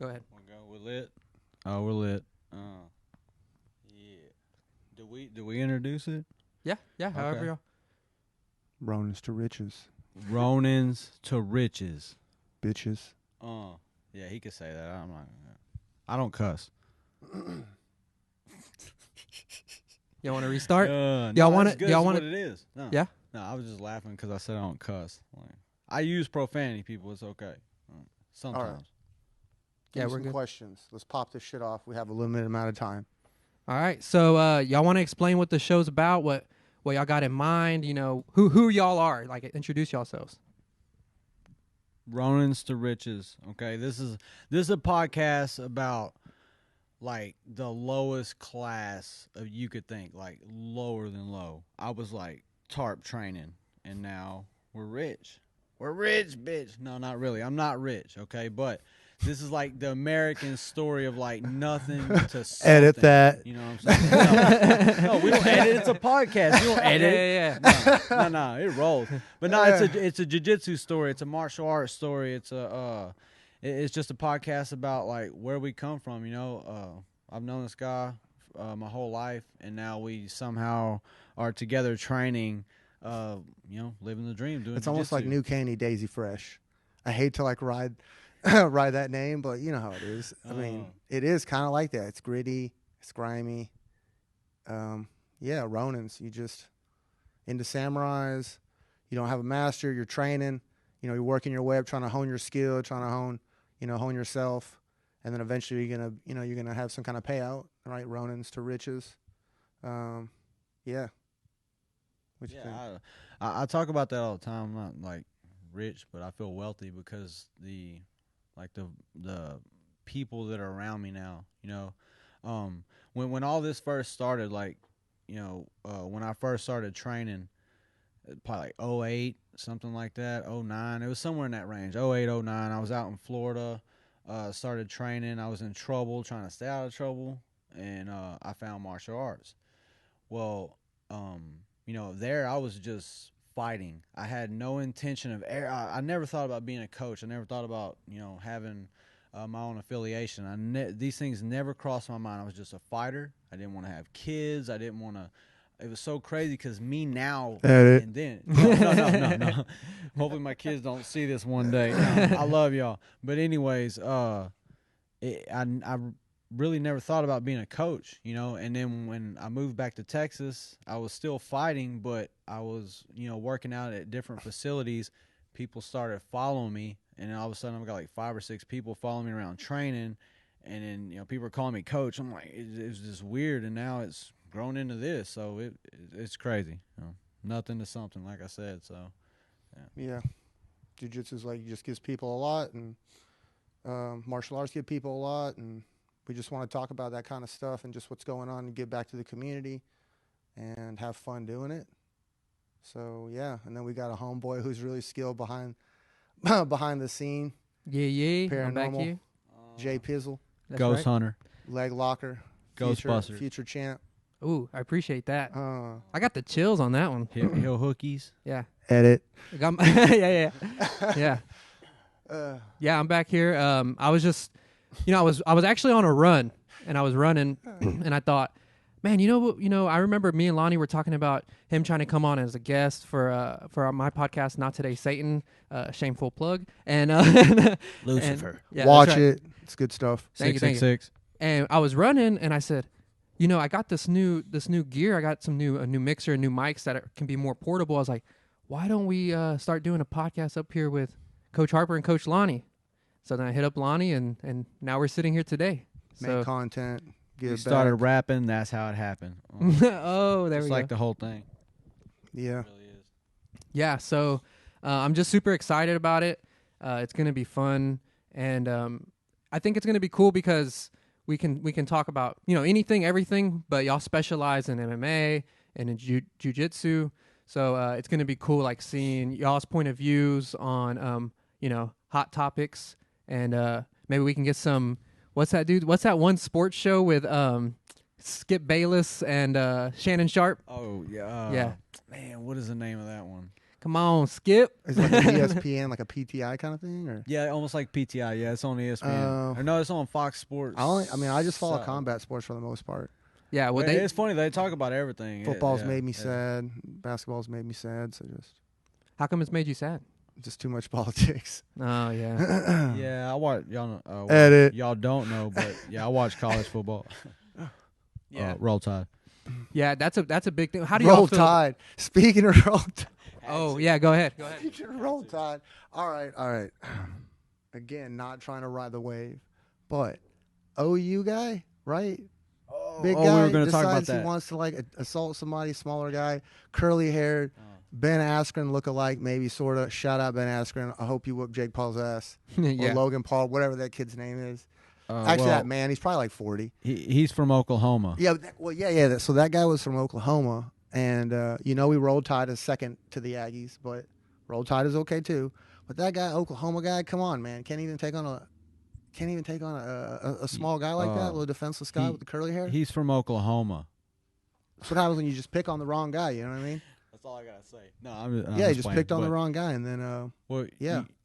Go ahead. We're lit. Oh, we're lit. Yeah. Do we introduce it? Yeah. However, Okay. y'all. Ronins to riches, Ronins to riches. bitches. Yeah, he could say that. I'm not. I don't cuss. Y'all want to restart? Y'all want it? it? Y'all want what it? it is? No. Yeah? No, I was just laughing because I said I don't cuss. Like, I use profanity, people. It's okay. Sometimes. Yeah, Give me we're some good. questions. Let's pop this shit off. We have a limited amount of time. All right. So y'all want to explain what the show's about? What y'all got in mind? You know, who y'all are? Like, introduce yourselves. Ronins to riches. Okay, this is a podcast about like the lowest class of you could think, like lower than low. I was like tarp training, and now we're rich. We're rich, bitch. No, not really. I'm not rich. Okay, but this is like the American story of like nothing to something. Edit that. You know what I'm saying? No, we don't edit. It's a podcast. We don't edit. Yeah. No, it rolls. But no, it's a jiu-jitsu story. It's a martial arts story. It's just a podcast about like where we come from. You know, I've known this guy my whole life, and now we somehow are together training. You know, living the dream. Doing It's almost jiu-jitsu. like New Caney Daisy Fresh. I hate to like ride that name, but you know how it is. I mean, it is kind of like that. It's gritty. It's grimy. Yeah, Ronins. You just into samurais. You don't have a master. You're training. You know, you're working your way up, trying to hone your skill, trying to hone yourself, and then eventually you're gonna have some kind of payout, right? Ronins to riches. Yeah. What you think? I talk about that all the time. I'm not like rich, but I feel wealthy because the people that are around me now. You know, when all this first started, like, you know, when I first started training, probably like 08, something like that, 09. It was somewhere in that range, 08, 09. I was out in Florida, started training. I was in trouble, trying to stay out of trouble, and I found martial arts. Well, you know, there I was just fighting. I had no intention of I never thought about being a coach. I never thought about, you know, having my own affiliation. These things never crossed my mind. I was just a fighter. I didn't want to have kids. I didn't want to. It was so crazy because me now Edit. and then. No. Hopefully my kids don't see this one day. No, I love y'all. But anyways, I really never thought about being a coach, you know. And then when I moved back to Texas, I was still fighting, but I was, you know, working out at different facilities. People started following me, and then all of a sudden I've got like 5 or 6 people following me around training, and then, you know, people are calling me coach. I'm like, it was just weird, and now it's grown into this, so it's crazy. You know, nothing to something, like I said. So Yeah. Jiu-jitsu is like, just gives people a lot, and martial arts give people a lot, and we just want to talk about that kind of stuff and just what's going on and give back to the community and have fun doing it. So, yeah. And then we got a homeboy who's really skilled behind the scene. Yeah. I'm back Paranormal. here. Jay Pizzle, That's Ghost right. Hunter, leg locker, Ghostbusters, future champ. Ooh, I appreciate that. Uh, I got the chills on that one. Hill Hookies. Yeah. edit. I got yeah. Yeah, I'm back here. I was just, you know, I was actually on a run, and I was running, and I thought, man, you know, I remember me and Lonnie were talking about him trying to come on as a guest for my podcast, Not Today Satan, shameful plug, and Lucifer. and, yeah, Watch that's right. it. It's good stuff. Thank you. 666. And I was running, and I said, you know, I got this new gear. I got a new mixer and new mics that can be more portable. I was like, why don't we start doing a podcast up here with Coach Harper and Coach Lonnie? So then I hit up Lonnie, and now we're sitting here today. Make content. We Give started back. rapping. That's how it happened. Oh, there It's we like go. the whole thing. Yeah. It really is. Yeah, so I'm just super excited about it. It's going to be fun, and I think it's going to be cool because we can talk about, you know, anything, everything, but y'all specialize in MMA and in jiu-jitsu. So it's going to be cool, like, seeing y'all's point of views on, you know, hot topics, and maybe we can get some, what's that one sports show with Skip Bayless and Shannon Sharp? Oh, yeah. Yeah. Man, what is the name of that one? Come on, Skip. Is it like an ESPN, like a PTI kind of thing, or? Yeah, almost like PTI. Yeah, it's on ESPN. Or no, it's on Fox Sports. I just follow combat sports for the most part. Yeah, well, it's funny. They talk about everything. Football's made me sad. Basketball's made me sad. So just. How come it's made you sad? Just too much politics. Oh yeah. Yeah, I watch y'all. Edit. Y'all don't know, but yeah, I watch college football. Yeah. Roll Tide. Yeah, that's a big thing. How do Roll y'all feel? Tide. Speaking of Roll Tide. Oh yeah, go ahead. Speaking of Roll Tide. All right. Again, not trying to ride the wave, but OU guy, right? Big guy we were going to talk about decides that. he wants to like assault somebody, smaller guy, curly haired, Ben Askren look-alike, maybe sort of. Shout out Ben Askren. I hope you whoop Jake Paul's ass Yeah. or Logan Paul, whatever that kid's name is. Actually, that man, he's probably like 40. He's from Oklahoma. Yeah, so that guy was from Oklahoma, and we Roll Tide is second to the Aggies, but Roll Tide is okay too. But that guy, Oklahoma guy, come on, man, can't even take on a small guy like that, a little defenseless guy with the curly hair. He's from Oklahoma. That's what happens when you just pick on the wrong guy. You know what I mean? That's all I gotta say. No, I'm he just picked on the wrong guy, and then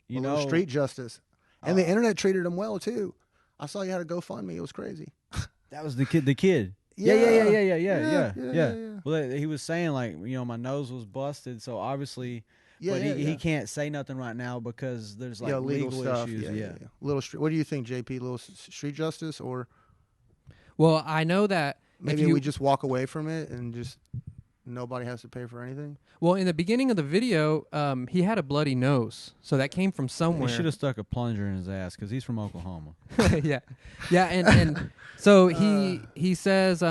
you know, street justice, and the internet treated him well too. I saw you had a GoFundMe. It was crazy. That was the kid. Yeah. Well, he was saying like, my nose was busted, so obviously, he can't say nothing right now because there's like legal stuff. issues. Yeah. Little street. What do you think, JP? Little street justice, or Well, I know that maybe we just walk away from it and just nobody has to pay for anything. Well, in the beginning of the video, he had a bloody nose, so that came from somewhere. He should have stuck a plunger in his ass because he's from Oklahoma. yeah, and so he says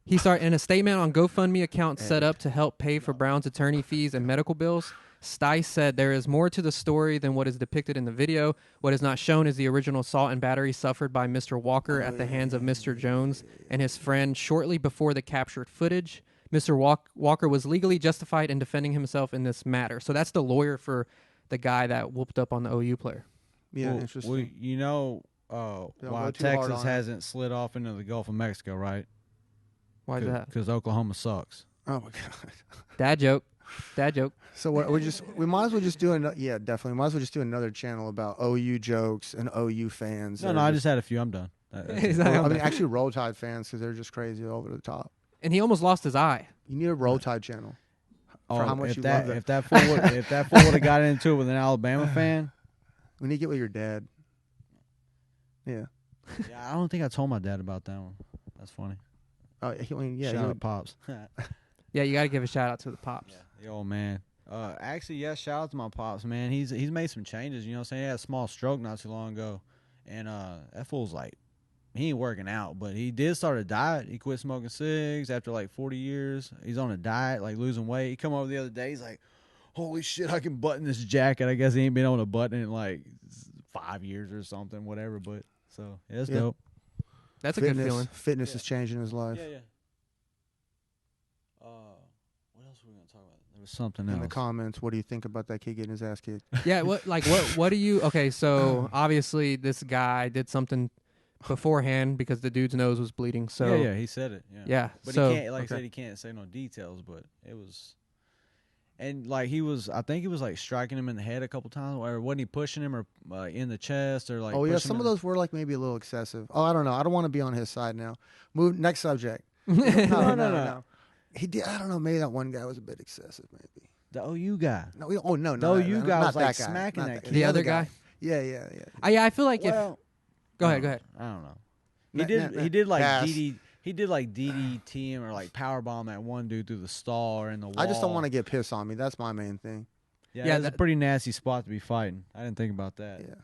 he started in a statement on GoFundMe account set up to help pay for Brown's attorney fees and medical bills. Stice said there is more to the story than what is depicted in the video. What is not shown is the original assault and battery suffered by Mr. Walker at the hands of Mr. Jones and his friend shortly before the captured footage. Mr. Walker was legally justified in defending himself in this matter. So that's the lawyer for the guy that whooped up on the OU player. Yeah, interesting. Why Texas hasn't slid off into the Gulf of Mexico, right? Why is that? Because Oklahoma sucks. Oh my god. Dad joke. So we might as well just do definitely. We might as well just do another channel about OU jokes and OU fans. No, I just had a few. I'm done. Actually, Roll Tide fans because they're just crazy over the top. And he almost lost his eye. You need a Roll Tide channel. For how much love if that fool would have got into it with an Alabama fan, we need to get with your dad. Yeah. Yeah, I don't think I told my dad about that one. That's funny. Shout out Pops. Yeah, you got to give a shout out to the Pops. Yeah, the old man. Actually, shout out to my Pops, man. He's made some changes. You know what I'm saying? He had a small stroke not too long ago, and that fool's like, he ain't working out, but he did start a diet. He quit smoking cigs after like 40 years. He's on a diet, like losing weight. He come over the other day. He's like, holy shit, I can button this jacket. I guess he ain't been able to button it in like 5 years or something, whatever. But so yeah, it's dope. That's a good feeling. Fitness is changing his life. Yeah. What else were we gonna talk about? There was something else in the comments. What do you think about that kid getting his ass kicked? Yeah, what do you? Okay, so obviously this guy did something beforehand because the dude's nose was bleeding. So yeah, he said it. Yeah, but so, he can't. Like I said, he can't say no details. But it was, and like I think he was like striking him in the head a couple times. Or wasn't he pushing him or in the chest or like? Oh yeah, some of those were like maybe a little excessive. Oh, I don't know. I don't want to be on his side now. Next subject. No. He did. I don't know. Maybe that one guy was a bit excessive. Maybe the OU guy. No. No. The OU guy was like that guy. smacking that kid. The other guy. Yeah. I feel like Go ahead. I don't know. He did like DD. He did like DDT him or like powerbomb that one dude through the stall or in the wall. I just don't want to get pissed on me. That's my main thing. Yeah, that's a pretty nasty spot to be fighting. I didn't think about that. Yeah,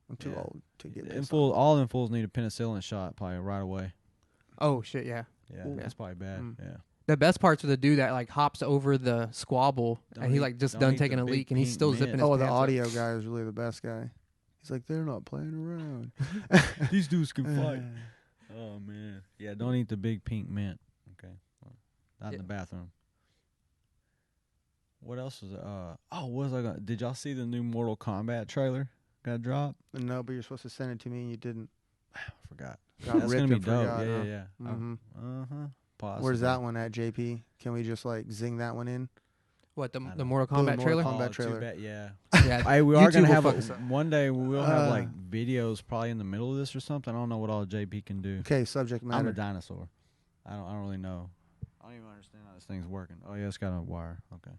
I'm too old to get pissed on. All them fools need a penicillin shot probably right away. Oh shit, yeah. Yeah, that's probably bad. Yeah. The best parts are the dude that like hops over the squabble and he like just done taking a leak and he's still zipping his pants the up. audio guy is really the best guy. He's like, they're not playing around. These dudes can fight. Oh man, yeah. Don't eat the big pink mint. Okay, not in the bathroom. What else was? What was I gonna? Did y'all see the new Mortal Kombat trailer got dropped? No, but you're supposed to send it to me and you didn't. I forgot. That's gonna be dope. Yeah. Mm-hmm. Possibly. Where's that one at, JP? Can we just like zing that one in? What, I the know. Mortal The Kombat Mortal trailer? Kombat too trailer. bad, yeah. Yeah, Hey, we are YouTube gonna will have fuck us up. one day. We'll have like videos probably in the middle of this or something. I don't know what all JP can do. Okay, subject I'm a matter. dinosaur. I don't really know. I don't even understand how this thing's working. Oh yeah, it's got a wire. Okay.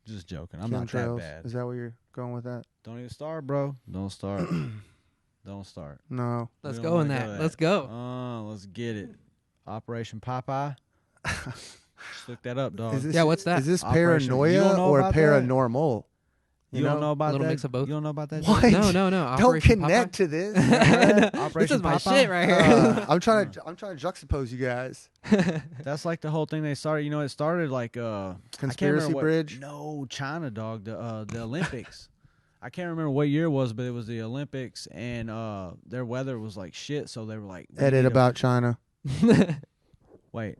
Just joking. I'm not that Chemtrails. bad. Is that where you're going with that? Don't even start, bro. Don't start. Don't start. No. Let's We don't go in wanna that. go Let's go. Let's get it. Operation Popeye. Just look that up, dog. Is this, Yeah, what's that? Is this Operation- you paranoia don't know or about that? paranormal? You don't know about A little that? mix of both. You don't know about that? What? JP? No. Don't Operation connect Popeye? to this. This Operation is my Popeye? shit right here. I'm trying to juxtapose you guys. That's like the whole thing they started. You know, it started like I can't remember Conspiracy what- Bridge. No, China, dog. The Olympics. I can't remember what year it was, but it was the Olympics, and their weather was like shit. So they were like, we Edit need about China. wait.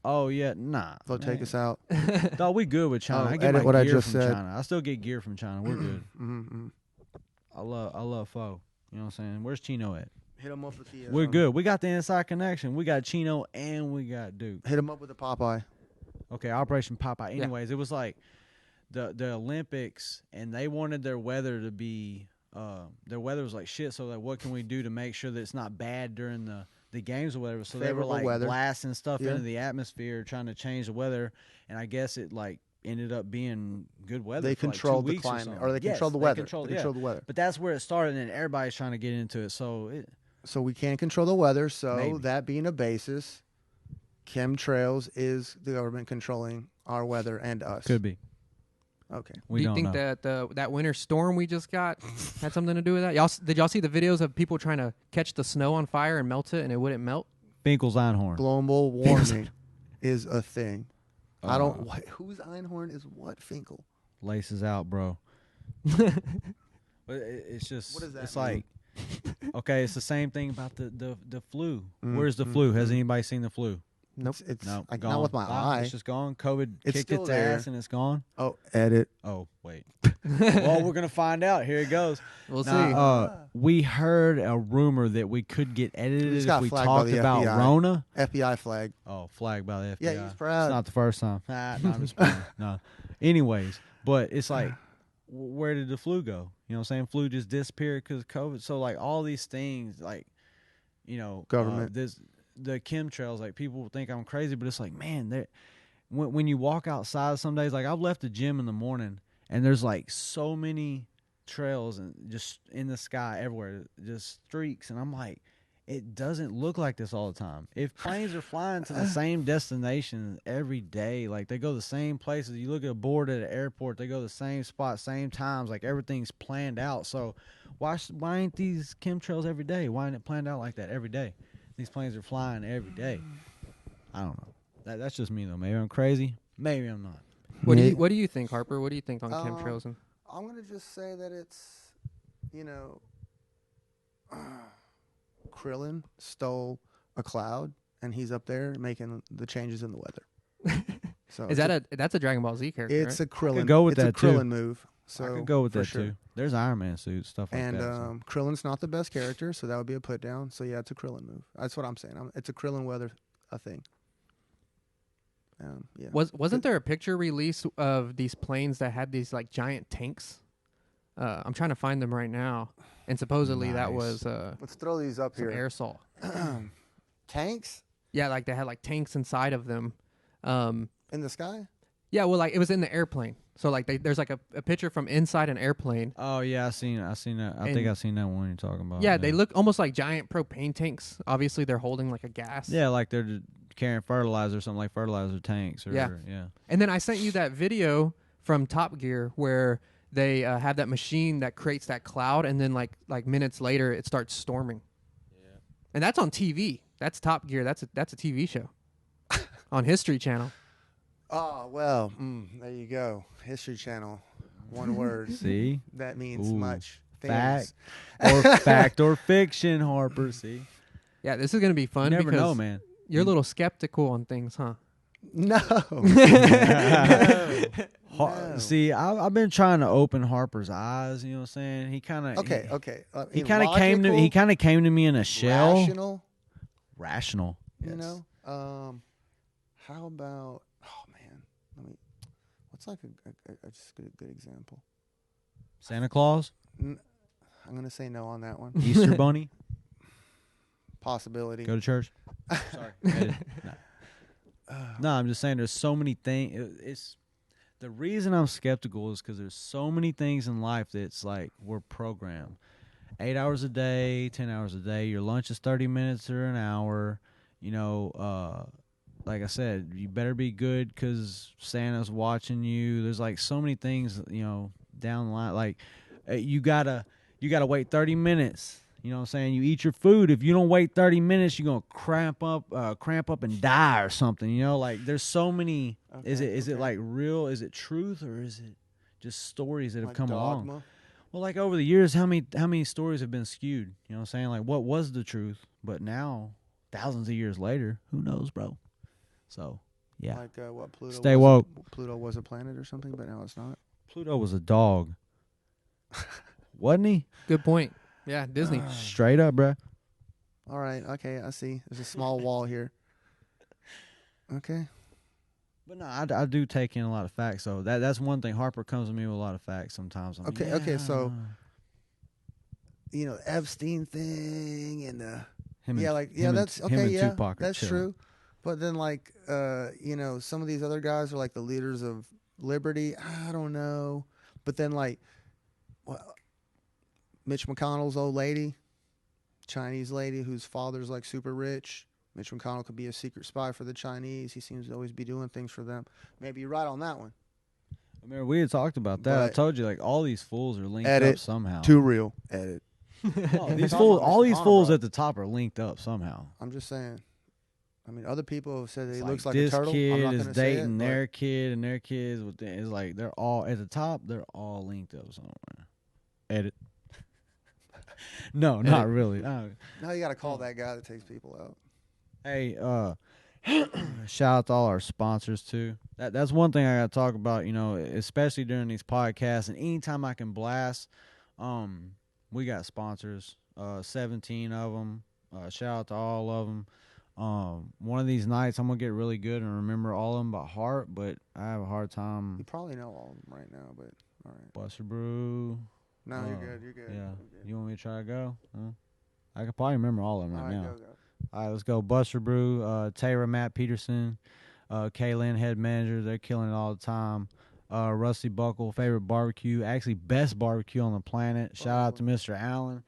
Oh yeah, nah. They'll take us out. Dog, we good with China. Oh, I get edit my what I gear just from said. China. I still get gear from China. We're good. Mm-hmm. I love Pho. You know what I'm saying? Where's Chino at? Hit them up with the. We're good. We got the inside connection. We got Chino and we got Duke. Hit them up with the Popeye. Okay, Operation Popeye. Yeah. Anyways, it was like the Olympics, and they wanted their weather to be their weather was like shit. So like, what can we do to make sure that it's not bad during the games or whatever? So they were Favorable like weather. blasting stuff Yeah. into the atmosphere, trying to change the weather. And I guess it like ended up being good weather. They for like 2 controlled the weeks or climate, something. or they Yes, controlled the weather. controlled- They yeah. controlled the weather. But that's where it started, and everybody's trying to get into it. So So we can't control the weather. So Maybe. that being a basis, chemtrails is the government controlling our weather and us. could be. Okay. We Do you don't think know. that winter storm we just got had something to do with that? Did y'all see the videos of people trying to catch the snow on fire and melt it, and it wouldn't melt? Finkel's Einhorn. Global warming is a thing. I don't. Uh, What, whose Einhorn is what? Finkel. Laces out, bro. But it's just. What does that It's mean? like. Okay, it's the same thing about the flu. Mm, Where's the flu? Has anybody seen the flu? Nope. It's No, like gone. not with my Gone. eye. It's just gone. COVID It's kicked still its there. ass and it's gone. Oh, edit. Oh wait. Well, we're gonna find out. Here it goes. We'll see. We heard a rumor that we could get edited He's if got we flagged by talked the about FBI. Rona. FBI flag. Oh, flagged by the FBI. Yeah, he's proud. It's not the first time. Nah, no, I'm just playing. No. Anyways, but it's like, where did the flu go? You know what I'm saying? Flu just disappeared because of COVID. So, like, all these things, like, you know, Government. The chemtrails, like, people think I'm crazy, but it's like, man, when you walk outside some days, like, I've left the gym in the morning, and there's, like, so many trails and just in the sky everywhere, just streaks, and I'm like, it doesn't look like this all the time. If planes are flying to the same destination every day, like they go the same places, you look at a board at an airport, they go the same spot, same times, like everything's planned out. So why ain't these chemtrails every day? Why ain't it planned out like that every day? These planes are flying every day. I don't know. That's just me though. Maybe I'm crazy. Maybe I'm not. What do you think, Harper? What do you think on chemtrails? And I'm gonna just say that it's, you know, Krillin stole a cloud, and he's up there making the changes in the weather. So is that's a Dragon Ball Z character? It's right? a Krillin. go with it's that, a Krillin too. move. So I could go with for that sure. too. There's Iron Man suits, stuff like And that. So. Krillin's not the best character, so that would be a put down. So yeah, it's a Krillin move. That's what I'm saying. It's a Krillin weather a thing. Yeah. Wasn't there a picture released of these planes that had these like giant tanks? I'm trying to find them right now, and supposedly that Nice. was Let's throw these up some here. aerosol. Tanks Yeah, like they had like tanks inside of them. in the sky. Yeah, well, like it was in the airplane. So like there's like a picture from inside an airplane. Oh yeah, I seen that. I think And- I seen that one you're talking about. Yeah, they look almost like giant propane tanks. Obviously, they're holding like a gas. Yeah, like they're just carrying fertilizer or something, like fertilizer tanks. Or, Yeah. yeah. And then I sent you that video from Top Gear where they have that machine that creates that cloud, and then like minutes later it starts storming. Yeah. And that's on TV. That's Top Gear. That's a TV show on History Channel. Oh well, there you go. History Channel, one word. See, That means Ooh, much. fact Things. or fact or fiction, Harper. See, Yeah, this is gonna be fun. you never because know, man. You're a little skeptical on things, huh? No. See, I've been trying to open Harper's eyes. You know what I'm saying? He kind of Okay. He kind of came to he kind of came to me in a shell. Rational. Rational. You Yes. know. How about? Oh man. What's like a just good example? Santa Claus, I'm gonna say no on that one. Easter Bunny. Possibility. Go to church. Sorry. No, I'm just saying. There's so many things. It's the reason I'm skeptical is because there's so many things in life that's like we're programmed. 8 hours a day, 10 hours a day. Your lunch is 30 minutes or an hour. You know, like I said, you better be good because Santa's watching you. There's like so many things, you know, down the line. Like you gotta wait 30 minutes. You know what I'm saying? You eat your food. If you don't wait 30 minutes, you're gonna cramp up and die or something. You know, like there's so many. Okay, Is it like real? Is it truth or is it just stories that have like come dogma? along? Well, like over the years, how many stories have been skewed? You know what I'm saying? Like what was the truth? But now, thousands of years later, who knows, bro? So yeah, Like what Pluto? Stay woke. Pluto was a planet or something, but now it's not. Pluto was a dog, wasn't he? Good point. Yeah, Disney. Straight up, bro. All right. Okay, I see. There's a small wall here. Okay. But no, I do take in a lot of facts. So that's one thing. Harper comes to me with a lot of facts sometimes. I'm Okay, like, okay, so Epstein thing and that's okay, him and yeah, Tupac are that's chilling. true. But then some of these other guys are like the leaders of liberty. I don't know. But then Mitch McConnell's old lady, Chinese lady whose father's like super rich. Mitch McConnell could be a secret spy for the Chinese. He seems to always be doing things for them. Maybe you're right on that one. I remember we had talked about that. I But told you, like, all these fools are linked edit up somehow. Too real. Edit. No, these Talking fools, about all Mr. these Connor, fools bro. at the top are linked up somehow. I'm just saying. I mean, other people have said that he It's looks like this a turtle. I'm kid not is going to say it. dating but their kid and their kids. It's like they're all at the top. They're all linked up somewhere. Edit. No, not really. Now you got to call that guy that takes people out. Hey, shout out to all our sponsors too. That's one thing I got to talk about. You know, especially during these podcasts and anytime I can blast. We got sponsors. 17 of them. Shout out to all of them. One of these nights I'm gonna get really good and remember all of them by heart, but I have a hard time. You probably know all of them right now, but all right. Buster Brew. No, you're good. You're good. Yeah. You're good. You want me to try to go? I could probably remember all of them All right right, now. go. All right, let's go. Buster Brew, Taylor, Matt Peterson, Kaylin, head manager. They're killing it all the time. Rusty Buckle, favorite barbecue. Actually, best barbecue on the planet. Shout out to Mr. Allen.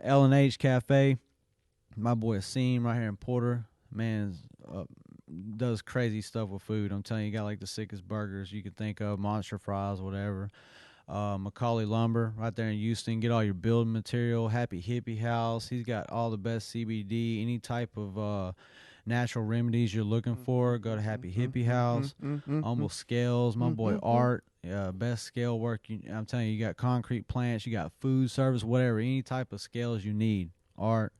L&H Cafe. My boy Asim right here in Porter. Man, does crazy stuff with food. I'm telling you, got like the sickest burgers you could think of. Monster fries, whatever. Macaulay Lumber right there in Houston. Get all your building material. Happy Hippie House. He's got all the best CBD, any type of natural remedies you're looking for. Go to Happy Hippie House. Humble Scales. My boy Art. Best scale work. I'm telling you, you got concrete plants. You got food service, whatever. Any type of scales you need. Art.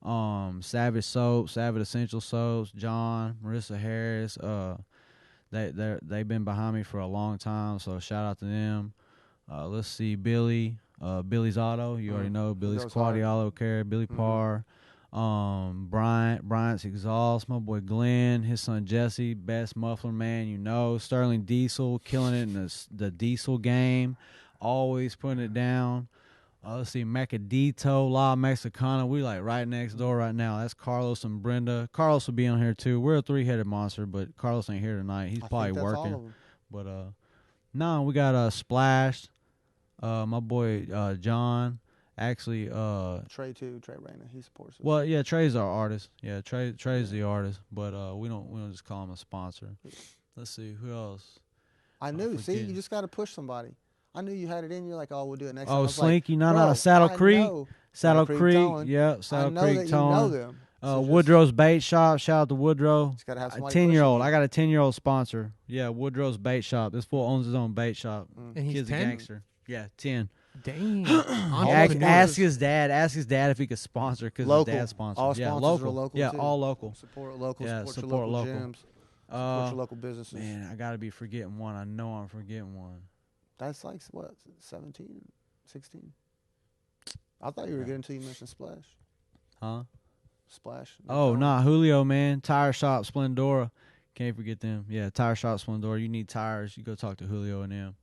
Savage Soap, Savage Essential Soaps. John, Marissa Harris. They've been behind me for a long time, so shout out to them. Let's see, Billy's Auto. You already know Billy's Quality Auto Care. Billy Parr. Bryant's Exhaust. My boy Glenn. His son Jesse. Best muffler man you know. Sterling Diesel. Killing it in the diesel game. Always putting it down. Let's see, Macadito, La Mexicana. We like right next door right now. That's Carlos and Brenda. Carlos will be on here too. We're a three-headed monster, but Carlos ain't here tonight. He's probably working. But no, we got Splash. My boy John. Actually, Trey Rayner, he supports us. Well, yeah, Trey's our artist. Yeah, Trey's the artist, but we don't just call him a sponsor. Let's see who else. I knew. See, you just got to push somebody. I knew you had it in you. Like, we'll do it next time. Oh, Slinky, like, Saddle Creek. Saddle Creek, Towing. yeah, Saddle Creek that Towing. You know them. So Woodrow's Bait Shop. Shout out to Woodrow. Just gotta have a somebody 10-year-old. I got a 10-year-old sponsor. Yeah, Woodrow's Bait Shop. This fool owns his own bait shop. And he's Kid's 10? a gangster. Yeah, 10. Dang. Ask his dad. Ask his dad if he could sponsor because his dad's sponsor. All yeah, sponsors local. are local. Yeah, too. all local. Support local. Yeah, support your local gyms. Support your Uh, local businesses. man, I gotta be forgetting one. I know I'm forgetting one. That's like what, 17, 16? I thought you were getting until you mentioned Splash. Huh? Splash. Oh, nah, Julio, man. Tire Shop, Splendora. Can't forget them. Yeah, Tire Shop Splendor. You need tires, you go talk to Julio and them.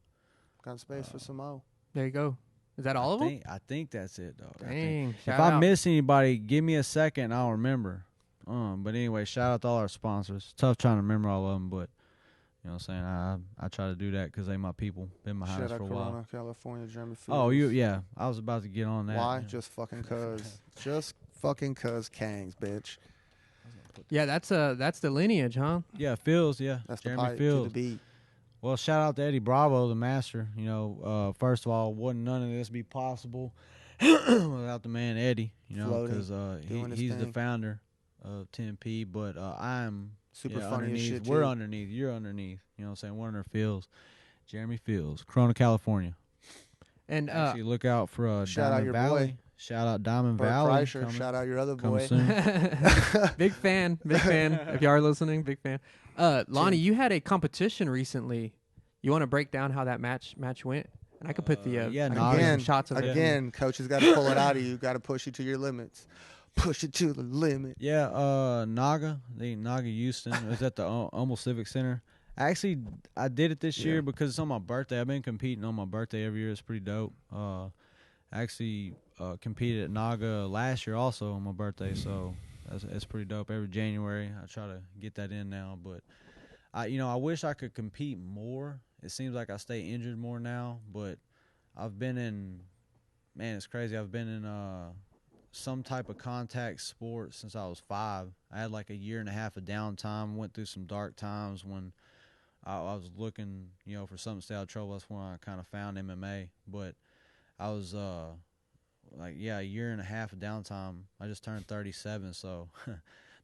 Got space for some more. There you go. Is that all of them? I think that's it, though. Dang. If I miss anybody, give me a second. I'll remember. But anyway, shout out to all our sponsors. Tough trying to remember all of them, but you know what I'm saying? I try to do that because they my people. Been behind us for a while. Corona, California, Jeremy Fields. Oh, yeah. I was about to get on that. Why? Just fucking cuz. Just fucking cuz Kangs, bitch. Yeah, that's the lineage, huh? Yeah, Fields, yeah. That's Jeremy the pipe Fields. to the beat. Well, shout out to Eddie Bravo, the master. You know, first of all, wouldn't none of this be possible without the man Eddie, you know, because he's the founder of 10P, but I'm super funny underneath. as shit, We're too. underneath. You're underneath. You know what I'm saying? We're under Fields. Jeremy Fields, Corona, California. And Actually, look out for shout out Diamond your Valley. boy. Shout out Diamond Bert Valley. Kreischer, shout out your other Coming boy. soon. big fan. If you are listening, big fan. Lonnie, you had a competition recently. You want to break down how that match went? And I could put the again, shots of again, coach has got to pull it out of you. Got to push you to your limits. Push it to the limit. Yeah, Naga Houston. It was at the Humble Civic Center. Actually, I did it this year because it's on my birthday. I've been competing on my birthday every year. It's pretty dope. I actually competed at Naga last year also on my birthday, so it's pretty dope. Every January, I try to get that in now. But I wish I could compete more. It seems like I stay injured more now, but I've been in, man, it's crazy. I've been in some type of contact sport since I was 5. I had like a year and a half of downtime. Went through some dark times when I was looking, for something to stay out of trouble. That's when I kind of found MMA. But I was a year and a half of downtime. I just turned 37, so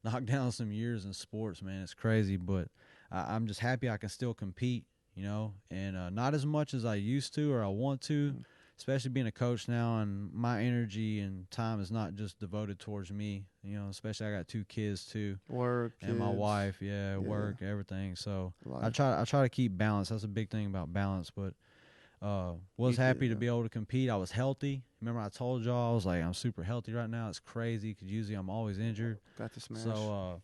knocked down some years in sports, man. It's crazy, but I'm just happy I can still compete, and not as much as I used to or I want to. Especially being a coach now, and my energy and time is not just devoted towards me. Especially I got 2 kids too, work and kids. my wife, work, everything. So Life. I try to keep balance. That's a big thing about balance. But was happy to be able to compete. I was healthy. Remember I told y'all I was like I'm super healthy right now. It's crazy because usually I'm always injured. Got the smash. So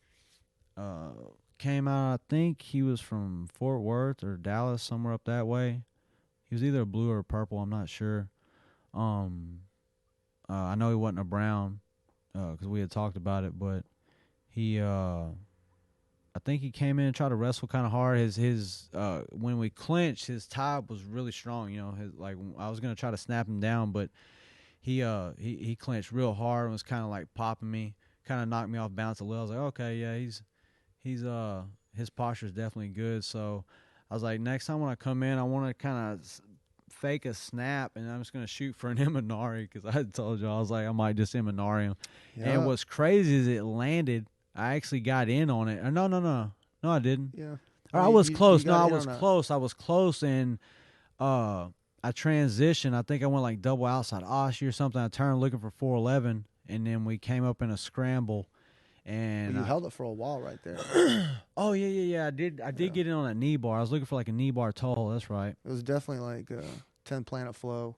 came out. I think he was from Fort Worth or Dallas, somewhere up that way. He was either a blue or a purple. I'm not sure. I know he wasn't a brown because we had talked about it, but he, I think he came in and tried to wrestle kind of hard. His when we clinched, his tie was really strong. I was gonna try to snap him down, but he clinched real hard and was kind of like popping me, kind of knocked me off balance a little. I was like, okay, yeah, he's his posture is definitely good. So I was like, next time when I come in, I want to kind of fake a snap, and I'm just going to shoot for an Imanari because I had told you I was like, I might just Imanari him. Yeah. And what's crazy is it landed. I actually got in on it. No, I didn't. Yeah. I was close. I was close, and I transitioned. I think I went like double outside Oshie or something. I turned looking for 411, and then we came up in a scramble. And you held it for a while right there. Oh yeah. I did get in on that knee bar. I was looking for like a knee bar toe hold. That's right. It was definitely like 10 Planet flow.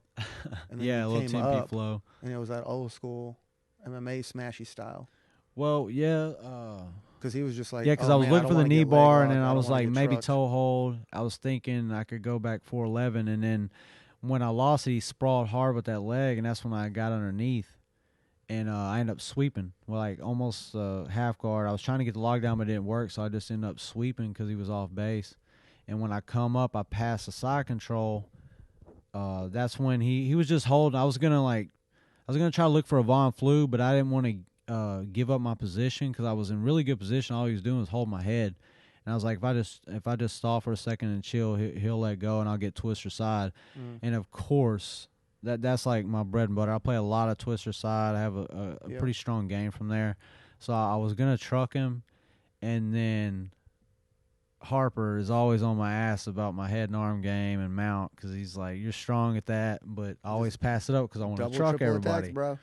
And then a little 10P flow. And it was that old school MMA smashy style. Well, yeah. Because he was just like, because I was looking for the knee bar, and then I was like, maybe toe hold. I was thinking I could go back 411, and then when I lost it, he sprawled hard with that leg, and that's when I got underneath. And I ended up sweeping, like almost half guard. I was trying to get the lockdown, but it didn't work, so I just ended up sweeping because he was off base. And when I come up, I passed the side control. That's when he was just holding. I was gonna try to look for a Von Flu, but I didn't want to give up my position because I was in really good position. All he was doing was hold my head. And I was like, if I just stall for a second and chill, he'll let go, and I'll get twister side. And of course. That's like my bread and butter. I play a lot of twister side. I have a pretty strong game from there. So I was going to truck him, and then Harper is always on my ass about my head and arm game and mount because he's like, you're strong at that, but I always pass it up because I want to truck everybody. Attacks, bro.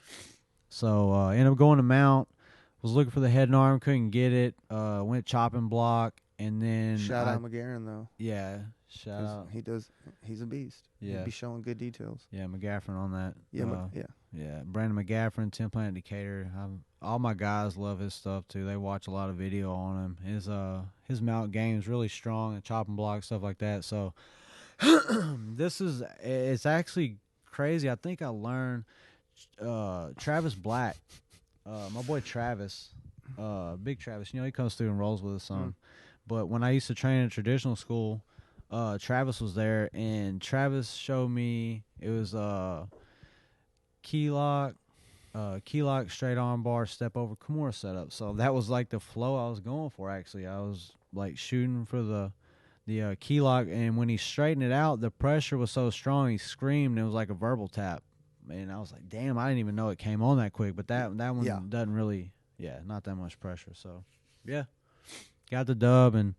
So ended up going to mount, was looking for the head and arm, couldn't get it, went chopping block, and then Shout out McGarren, though. Yeah, shout out. He's a beast. Yeah. He'd be showing good details. Yeah, McGaffin on that. Yeah, Yeah, Brandon McGaffron, Planet Decatur. All my guys love his stuff too. They watch a lot of video on him. His mount game is really strong and chopping block, stuff like that. So it's actually crazy. I think I learned Travis Black, my boy Travis, Big Travis. He comes through and rolls with us some. But when I used to train in traditional school, Travis was there, and Travis showed me it was key lock, straight arm bar, step over Kimura setup. So that was like the flow I was going for. Actually, I was like shooting for the key lock, and when he straightened it out, the pressure was so strong he screamed. And it was like a verbal tap, and I was like, "Damn, I didn't even know it came on that quick." But that one doesn't really, not that much pressure. So yeah, got the dub, and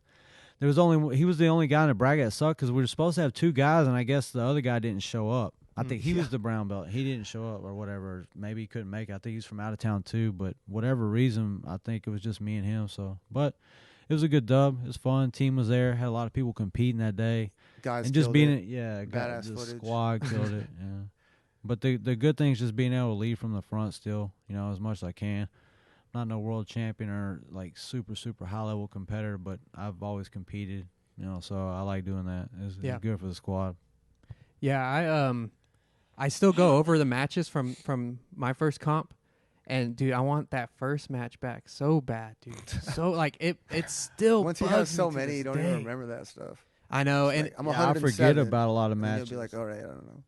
he was the only guy in the bracket that sucked because we were supposed to have 2 guys, and I guess the other guy didn't show up. I think he was the brown belt. He didn't show up or whatever. Maybe he couldn't make it. I think he's from out of town too. But whatever reason, I think it was just me and him. So, but it was a good dub. It was fun. Team was there. Had a lot of people competing that day. Guys, and just being badass the footage. squad killed it. Yeah. But the good thing is just being able to lead from the front still. As much as I can. Not no world champion or like super super high level competitor, but I've always competed. So I like doing that. It's good for the squad. Yeah, I still go over the matches from my first comp, and dude, I want that first match back so bad, dude. So like it's still once you have so many, you don't even remember that stuff. I know, it's and like, I'm I forget about a lot of matches. You'll be like, all right, I don't know.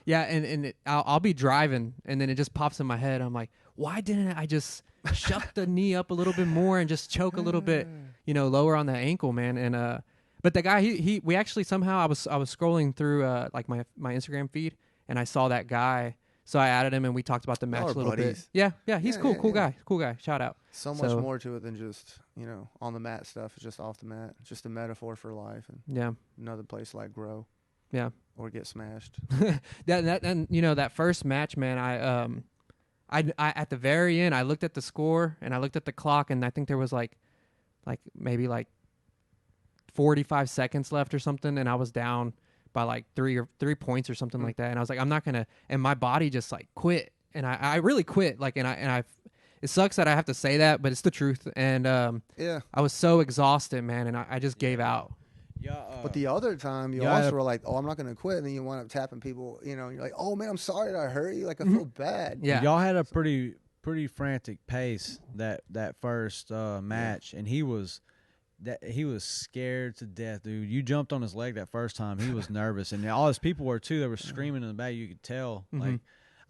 Yeah, and I'll be driving, and then it just pops in my head. I'm like, why didn't I just shut the knee up a little bit more and just choke a little bit, lower on the ankle, man? And but the guy, we actually somehow I was scrolling through like my Instagram feed, and I saw that guy, so I added him, and we talked about the match a little bit. Yeah, he's cool guy. Shout out. So much more to it than just on the mat stuff. It's just off the mat. It's just a metaphor for life, and another place like grow. Yeah, or get smashed. that first match, man. I at the very end, I looked at the score and I looked at the clock, and I think there was like maybe 45 seconds left or something, and I was down by like 3 points or something like that, and I was like, I'm not gonna, and my body just like quit, and I really quit, like, and I it sucks that I have to say that, but it's the truth, and I was so exhausted, man, and I just gave out. Yeah, but the other time you also were like, "Oh, I'm not gonna quit," and then you wind up tapping people. You're like, "Oh man, I'm sorry that I hurt you. Like I feel bad." Yeah, y'all had a pretty frantic pace that first match, and he was scared to death, dude. You jumped on his leg that first time. He was nervous, and all his people were too. They were screaming in the back. You could tell. Like,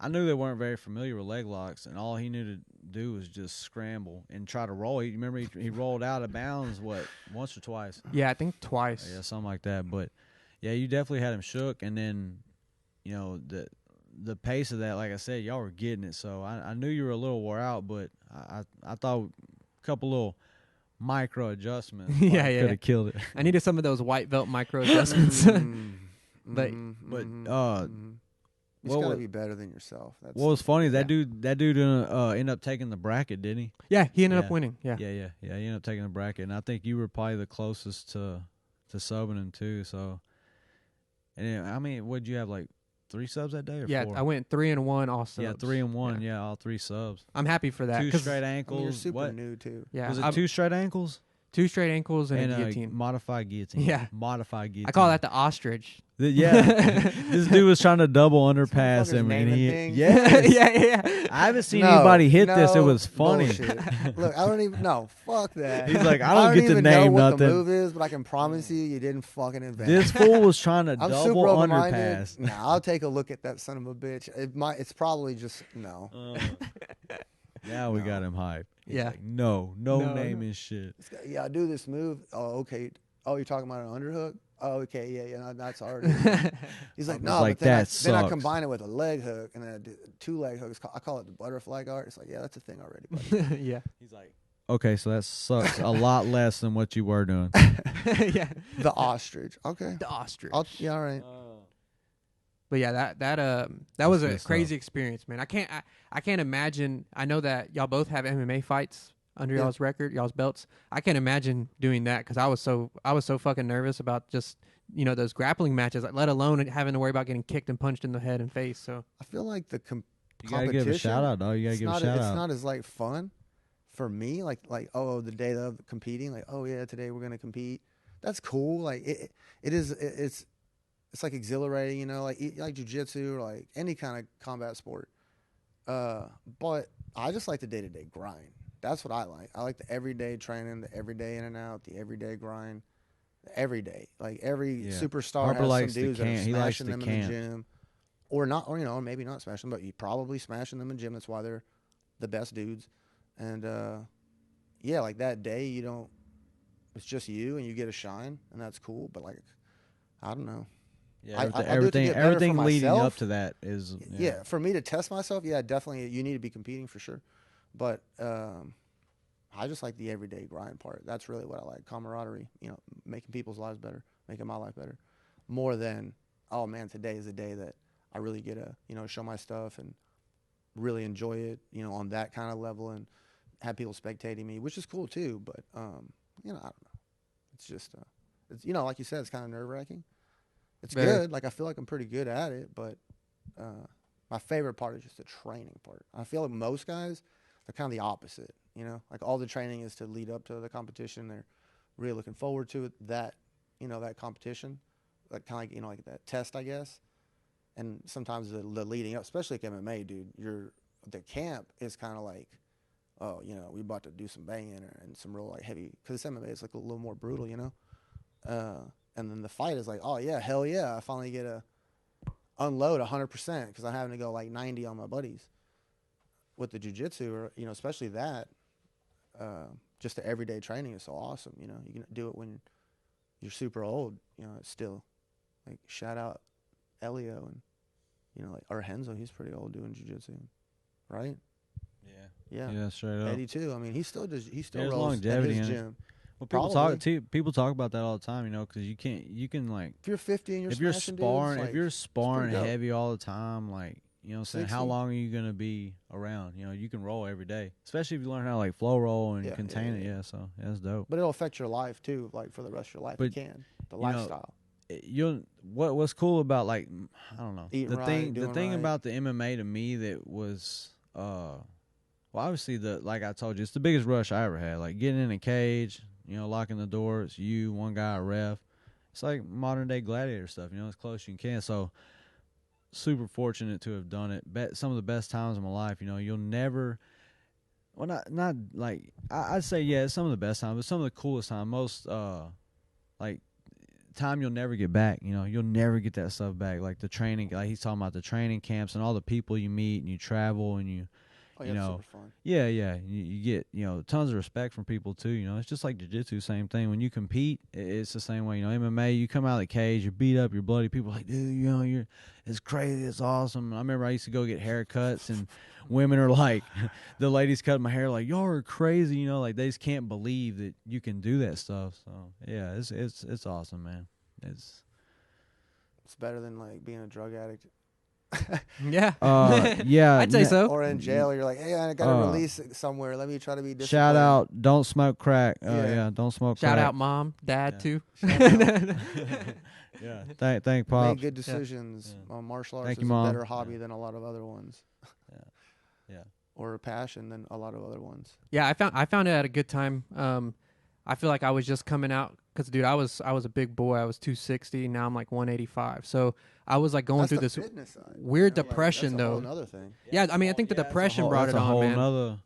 I knew they weren't very familiar with leg locks, and all he knew to do was just scramble and try to roll. You remember he rolled out of bounds, once or twice? Yeah, I think twice. Yeah, something like that. But yeah, you definitely had him shook, and then the pace of that, like I said, y'all were getting it. So I knew you were a little wore out, but I thought a couple little micro adjustments could have killed it. I needed some of those white belt micro adjustments. You just gotta be better than yourself. That's what was funny, that dude ended up taking the bracket, didn't he? Yeah, he ended up winning. Yeah. He ended up taking the bracket, and I think you were probably the closest to subbing him too. So, and I mean, what'd you have, like 3 subs that day? Or 4? I went 3 and 1 all subs. Yeah, 3 and 1. Yeah, all 3 subs. I'm happy for that. 2 straight ankles. You're super new too. Yeah, was it 2 straight ankles? 2 straight ankles and a guillotine. Modified guillotine. Yeah. Modified guillotine. I call that the ostrich. Yeah. This dude was trying to double underpass him. And yeah. I haven't seen anybody hit this. It was funny. Look, I don't even know. Fuck that. He's like, I don't get to name what nothing. The move is, but I can promise you didn't fucking invent it. This fool was trying to double super underpass. Nah, I'll take a look at that son of a bitch. It's probably just no. Now we got him hyped. He's Yeah. like, no naming shit. Yeah, I do this move. Oh, okay. Oh, you're talking about an underhook? Oh, okay. Yeah. That's already. He's like, no, like, but then I sucks. combine it with a leg hook, and then I do 2 leg hooks. I call it the butterfly guard. It's like, yeah, that's a thing already, buddy. Yeah. He's like, okay, so that sucks a lot less than what you were doing. Yeah. The ostrich. Okay. The ostrich. All right. But yeah, that was a good crazy experience, man. I can't imagine. I know that y'all both have MMA fights under y'all's record, y'all's belts. I can't imagine doing that because I was so fucking nervous about just those grappling matches, let alone having to worry about getting kicked and punched in the head and face. So I feel like the You gotta give a shout out, dog. You gotta give a shout out. It's not as like fun for me. Like oh, the day of competing. Like, oh yeah, today we're gonna compete. That's cool. Like it's like exhilarating. You know, like jiu-jitsu or like any kind of combat sport. But I just like the day-to-day grind. That's what I like. I like the everyday training, the everyday in and out, the everyday grind, the everyday. Like every superstar Harper has likes some dudes that are he likes smashing the them in the gym, or not, or maybe not smashing them, but you probably smashing them in the gym. That's why they're the best dudes. And like that day, it's just you and you get a shine, and that's cool. But like, I don't know. Yeah, everything leading up to that is for me to test myself. Yeah, definitely, you need to be competing for sure. But I just like the everyday grind part. That's really what I like. Camaraderie, making people's lives better, making my life better, more than, oh man, today is a day that I really get to show my stuff and really enjoy it, on that kind of level, and have people spectating me, which is cool too. But I don't know. It's just it's like you said, it's kind of nerve wracking. It's good. Like I feel like I'm pretty good at it, but my favorite part is just the training part. I feel like most guys, they're kind of the opposite. Like all the training is to lead up to the competition. They're really looking forward to it. That that competition, like kind of like that test, I guess. And sometimes the leading up, especially like MMA, dude, the camp is kind of like, oh, we about to do some banging and some real like heavy, because MMA is like a little more brutal, and then the fight is like, oh yeah, hell yeah, I finally get to unload 100% because I'm having to go like 90 on my buddies. With the jiu-jitsu, or especially that, just the everyday training is so awesome. You can do it when you're super old. It's still like, shout out Elio and like Arhenzo, he's pretty old doing jiu-jitsu, right? Yeah, straight up. Eddie too. I mean, he still rolls longevity at his gym. Well, people talk about that all the time, because you can like, if you're 50 and if you're sparring heavy all the time, like, what I'm saying, 60. how long are you gonna be around? You can roll every day, especially if you learn how to like flow roll and contain it. Yeah, so that's dope. But it'll affect your life too, like for the rest of your life. But the lifestyle. What's cool about, like, I don't know, the thing about the MMA to me that was obviously, like I told you, it's the biggest rush I ever had. Like getting in a cage, locking the door, it's you, one guy, a ref. It's like modern day gladiator stuff, as close as you can. So super fortunate to have done it. Some of the best times of my life. You'll never, well, not like, I'd say, yeah, it's some of the best times, but some of the coolest time, most like time you'll never get back. You'll never get that stuff back. Like the training, like he's talking about the training camps and all the people you meet and you travel and you. Super fun. Yeah. You get, tons of respect from people too. It's just like jiu-jitsu, same thing. When you compete, it's the same way. MMA, you come out of the cage, you're beat up, you're bloody. People are like, dude, it's crazy, it's awesome. I remember I used to go get haircuts, and women are like, the ladies cutting my hair, like, y'all are crazy. Like they just can't believe that you can do that stuff. So yeah, it's awesome, man. It's better than like being a drug addict. Yeah. Yeah. I'd say so. Or in jail, you're like, hey, I got to release somewhere. Let me try to be disciplined. Shout out, don't smoke crack. Don't smoke crack. Shout out, mom, dad, too. Yeah. Thank Pops. Make good decisions. Martial arts is Mom. a better hobby than a lot of other ones. Yeah. Or a passion than a lot of other ones. Yeah, I found it at a good time. I feel like I was just coming out because, dude, I was a big boy. I was 260. Now I'm like 185. So I was like going through this weird depression, that's though. That's another thing. Yeah, I mean, I think the depression brought it on, man.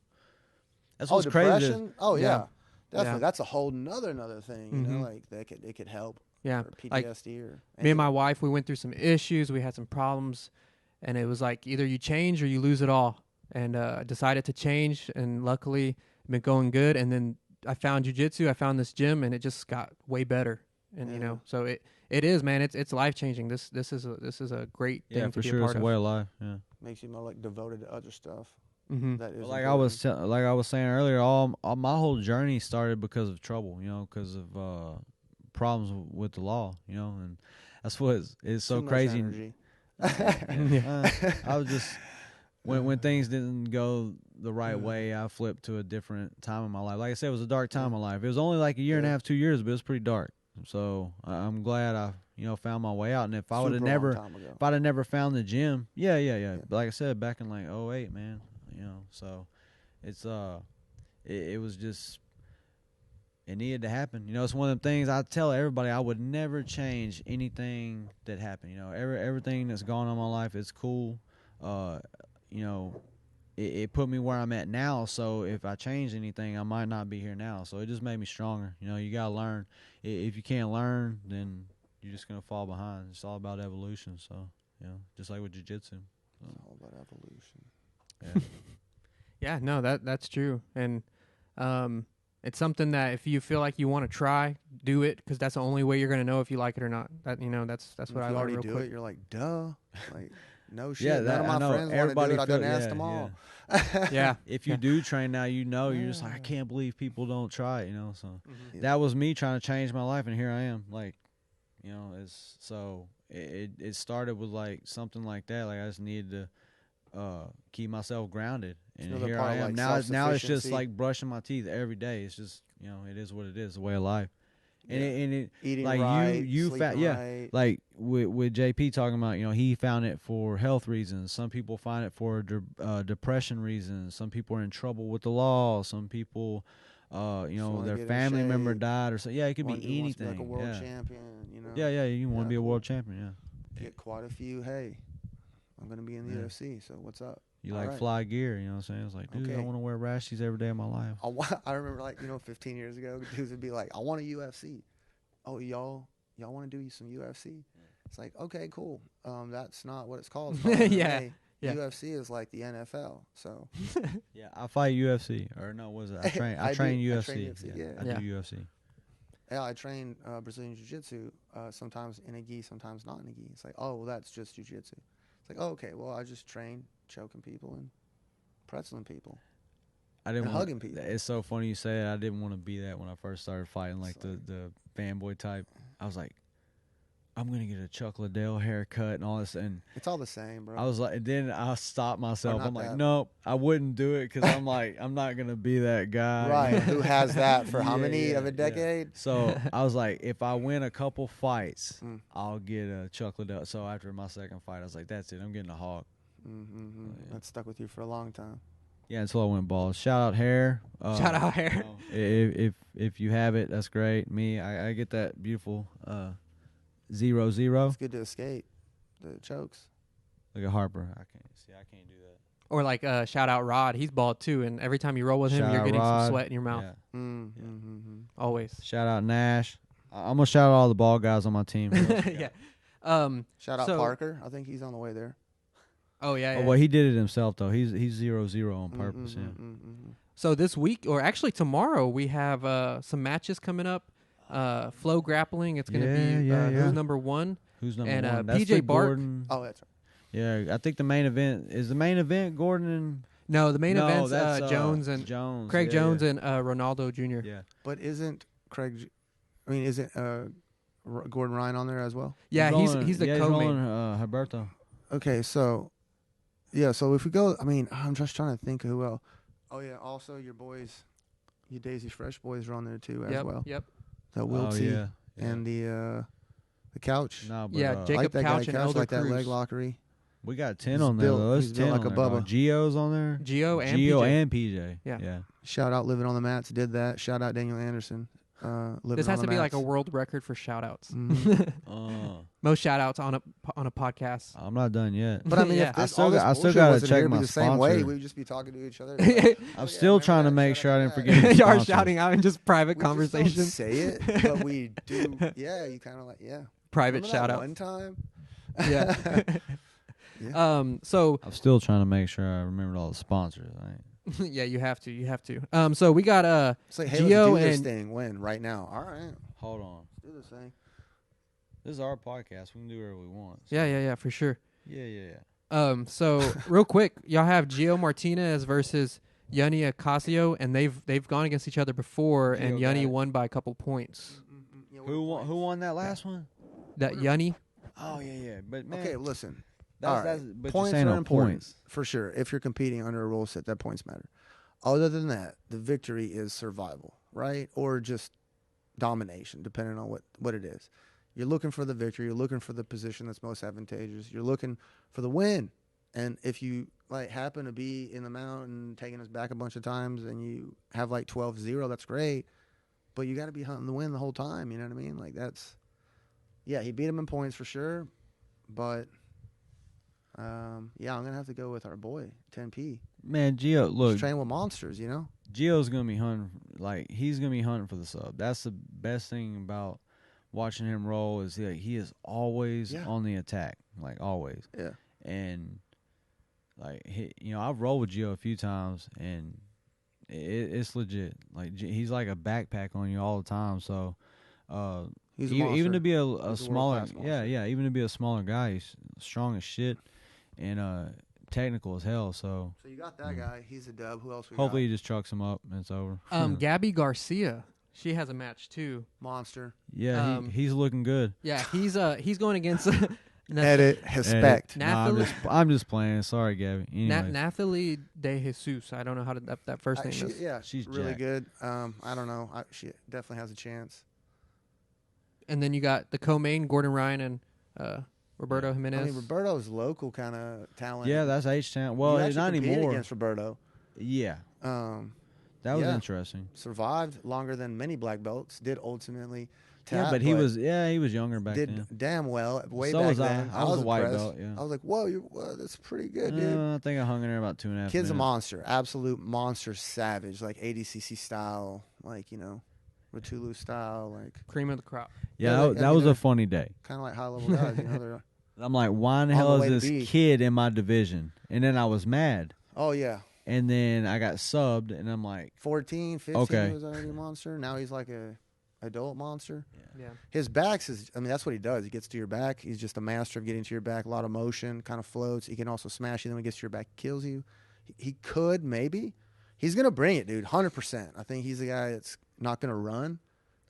That's what's crazy. Oh yeah, definitely. Yeah. That's a whole another thing. Like it could help. Yeah, or PTSD or me and my wife, we went through some issues. We had some problems, and it was like either you change or you lose it all. And I decided to change, and luckily, it's been going good. And then I found jiu-jitsu. I found this gym, and it just got way better. And so it is, man. It's life changing. This is a great thing to be a part of. Yeah, for sure. It's a way of life. Yeah, makes you more like devoted to other stuff. That is like I was saying earlier, all my whole journey started because of trouble. Because of problems with the law. And that's what it's so crazy. I was just when things didn't go the right way, I flipped to a different time in my life. Like I said, it was a dark time in my life. It was only like a year and a half, 2 years, but it was pretty dark. So I'm glad I found my way out. And if I would have Super long never, time ago. if I'd have never found the gym, yeah. But like I said, back in like '08, man, so it's it was just, it needed to happen. It's one of the things I tell everybody. I would never change anything that happened. Everything that's gone on in my life is cool. It put me where I'm at now. So if I change anything, I might not be here now. So it just made me stronger. You gotta learn. If you can't learn, then you're just gonna fall behind. It's all about evolution. So just like with jiu-jitsu. So. It's all about evolution. Yeah. Yeah, no, that's true. And it's something that if you feel like you want to try, do it, because that's the only way you're gonna know if you like it or not. That's what I you learned already real do quick. it. You're like, duh. Like, no shit. Yeah, None of my friends want to do it. I done asked them all. Yeah. If you do train now, you're just like, I can't believe people don't try it. So Yeah. that was me trying to change my life, and here I am. Like, it's so it started with like something like that. Like I just needed to keep myself grounded, and another here part I of, am. like, Now it's just self-sufficiency. like brushing my teeth every day. It's just it is what it is, the way of life. And Yeah. it Eating like right, you sleeping right. like with JP talking about, he found it for health reasons. Some people find it for depression reasons. Some people are in trouble with the law. Some people, wanna their get in family member shape. died or so. Yeah, it could One be dude wants to anything. be like a world yeah. champion. Yeah, you want to Yeah, be a cool. world champion. Yeah, Get quite a few. Hey, I'm gonna be in the Yeah. UFC. So what's up? you All like right. fly gear. You know what I'm saying? It's like, dude, I Okay. want to wear rashies every day of my life. I remember 15 years ago, dudes would be like, I want a UFC. Oh, y'all want to do some UFC? It's like, okay, cool. That's not what it's called. It's called Yeah, MMA. yeah. UFC is like the NFL. So Yeah, I fight UFC or no, was it? I train. I train UFC. UFC, I yeah. do UFC. yeah, I train Brazilian Jiu-Jitsu. Sometimes in a gi, sometimes not in a gi. It's like, oh, well, that's just Jiu-Jitsu. It's like, oh, okay, well, I just train choking people and pretzeling people. I didn't And want, hugging people. It's so funny you say it. I didn't want to be that when I first started fighting, like It's like- the fanboy type. I was like, I'm gonna get a Chuck Liddell haircut and all this, and It's all the same, bro. I was like, and then I stopped myself. not I'm like, that. nope, I wouldn't do it because I'm like, I'm not gonna be that guy, right. Who has that for how Yeah, many yeah, of a yeah. decade? So I was like, if I win a couple fights, Mm. I'll get a Chuck Liddell. So after my second fight, I was like, that's it. I'm getting a hawk. Mm-hmm. Yeah. That stuck with you for a long time. Yeah, until I went bald. Shout out hair. Shout out hair. If you have it, that's great. Me, I get that beautiful 0-0. It's good to escape the chokes. Look at Harper. I can't do that. Or like shout out Rod. He's bald too, and every time you roll with him, Shout you're out getting Rod. some sweat in your mouth. Yeah. Mm-hmm. Always. Shout out Nash. I'm gonna shout out all the ball guys on my team. Yeah. Shout out So- Parker. I think he's on the way there. Oh yeah. Oh, yeah. well, he did it himself though. He's 0-0 on purpose. Yeah. So this week, or actually tomorrow, we have some matches coming up. Flow grappling. It's gonna be yeah. who's number one. Who's number And, one? That's PJ the Bark. Gordon. Oh, that's right. Yeah, I think the main event is Gordon and No, the main no, event's that's, Jones and Jones. Craig yeah, Jones yeah. and Ronaldo Jr. Yeah. But isn't isn't Gordon Ryan on there as well? Yeah, rolling- he's the yeah, co-main. He's rolling, Herberto. Okay, so yeah, so if we go, I'm just trying to think of who else. Oh yeah, also your boys, your Daisy Fresh boys are on there too as well. Yep. That Oh Wiltsy yeah. and the couch. No, but Yeah, I Jacob like that Couch guy, and Couch, Elder like that Cruz. leg lockery. we got 10 He's on there built- though. There's he's 10 built on like a there. Bubba. Gio's on there. Gio and Gio PJ. and PJ. Yeah. Yeah. Shout out Living on the Mats did that. Shout out Daniel Anderson. Living This on has the to be like a Mats. world record for shout outs. Mhm. Most shout outs on a podcast. I'm not done yet. But I mean, Yeah. if this, I still all this got- I still bullshit gotta wasn't check here, it'd be my the same way. sponsor. We'd just be talking to each other. Like, I'm still trying to make sure I didn't forget. any any You are sponsors. shouting out in just private We just don't conversations. say it, but we do. Yeah, you kind of like Private Remember shout that out. one time. Yeah. Yeah. So I'm still trying to make sure I remembered all the sponsors. yeah, you have to. So we got It's like, hey, Gio let's do this and- thing. When? Right now. All right. Hold on. Let's do this thing. This is our podcast. We can do whatever we want. So. yeah, for sure. Yeah. So real quick, y'all have Gio Martinez versus Yanni Ocasio, and they've gone against each other before, and Gio Yanni got it. won by a couple points. Yeah, Who won that last one? That Yanni. Oh yeah. But man, Okay, listen. that's, all right. that's but Points you're saying are no important points. for sure. If you're competing under a rule set, that points matter. Other than that, the victory is survival, right? Or just domination, depending on what it is. You're looking for the victory. You're looking for the position that's most advantageous. You're looking for the win. And if you like happen to be in the mountain taking us back a bunch of times and you have like 12-0, that's great. But you got to be hunting the win the whole time. You know what I mean? Like that's, yeah, he beat him in points for sure. But, yeah, I'm going to have to go with our boy, 10P. Man, Gio, look. He's training with monsters, you know? Gio's going to be hunting, like, he's going to be hunting for the sub. That's the best thing about watching him roll is he is always on the attack, like, always. Yeah. And, like, I've rolled with Gio a few times, and it's legit. Like, he's like a backpack on you all the time, so he's a even to be a He's smaller, a even to be a smaller guy, he's strong as shit and technical as hell. So you got that guy. He's a dub. Who else we hopefully got? he just trucks him up and it's over. Gabby Garcia, she has a match too. Monster. Yeah, he's looking good. Yeah, he's going against Edit. Respect. Nah, I'm just playing. Sorry, Gabby. Anyways. Nathalie De Jesus. I don't know how to that first name is. Yeah, she's really jacked. good. I don't know. She definitely has a chance. And then you got the co-main, Gordon Ryan and Roberto Jimenez. I mean, Roberto's local kind of talent. Yeah, that's H-Town. Well, you not anymore. against Roberto. Yeah. That was interesting. Survived longer than many black belts. Did ultimately tap. Yeah, but he was younger back did then. damn well way So back was I. then. I was a white impressed. belt, yeah. I was like, whoa, that's pretty good, dude. I think I hung in there about 2.5 minutes. Kid's a monster. Absolute monster savage. Like ADCC style. Like, Rotulu style. Like Cream of the crop. Yeah, that was a funny day. kind of like high level guys. They're, I'm like, why in the On hell the way is to this be. kid in my division? And then I was mad. oh, yeah. And then I got subbed, and I'm like, 14, 15 Okay. was already a monster. Now he's like a adult monster. Yeah. His backs that's what he does. He gets to your back. He's just a master of getting to your back. A lot of motion, kind of floats. He can also smash you. Then when he gets to your back, he kills you. He could, maybe. He's going to bring it, dude, 100%. I think he's the guy that's not going to run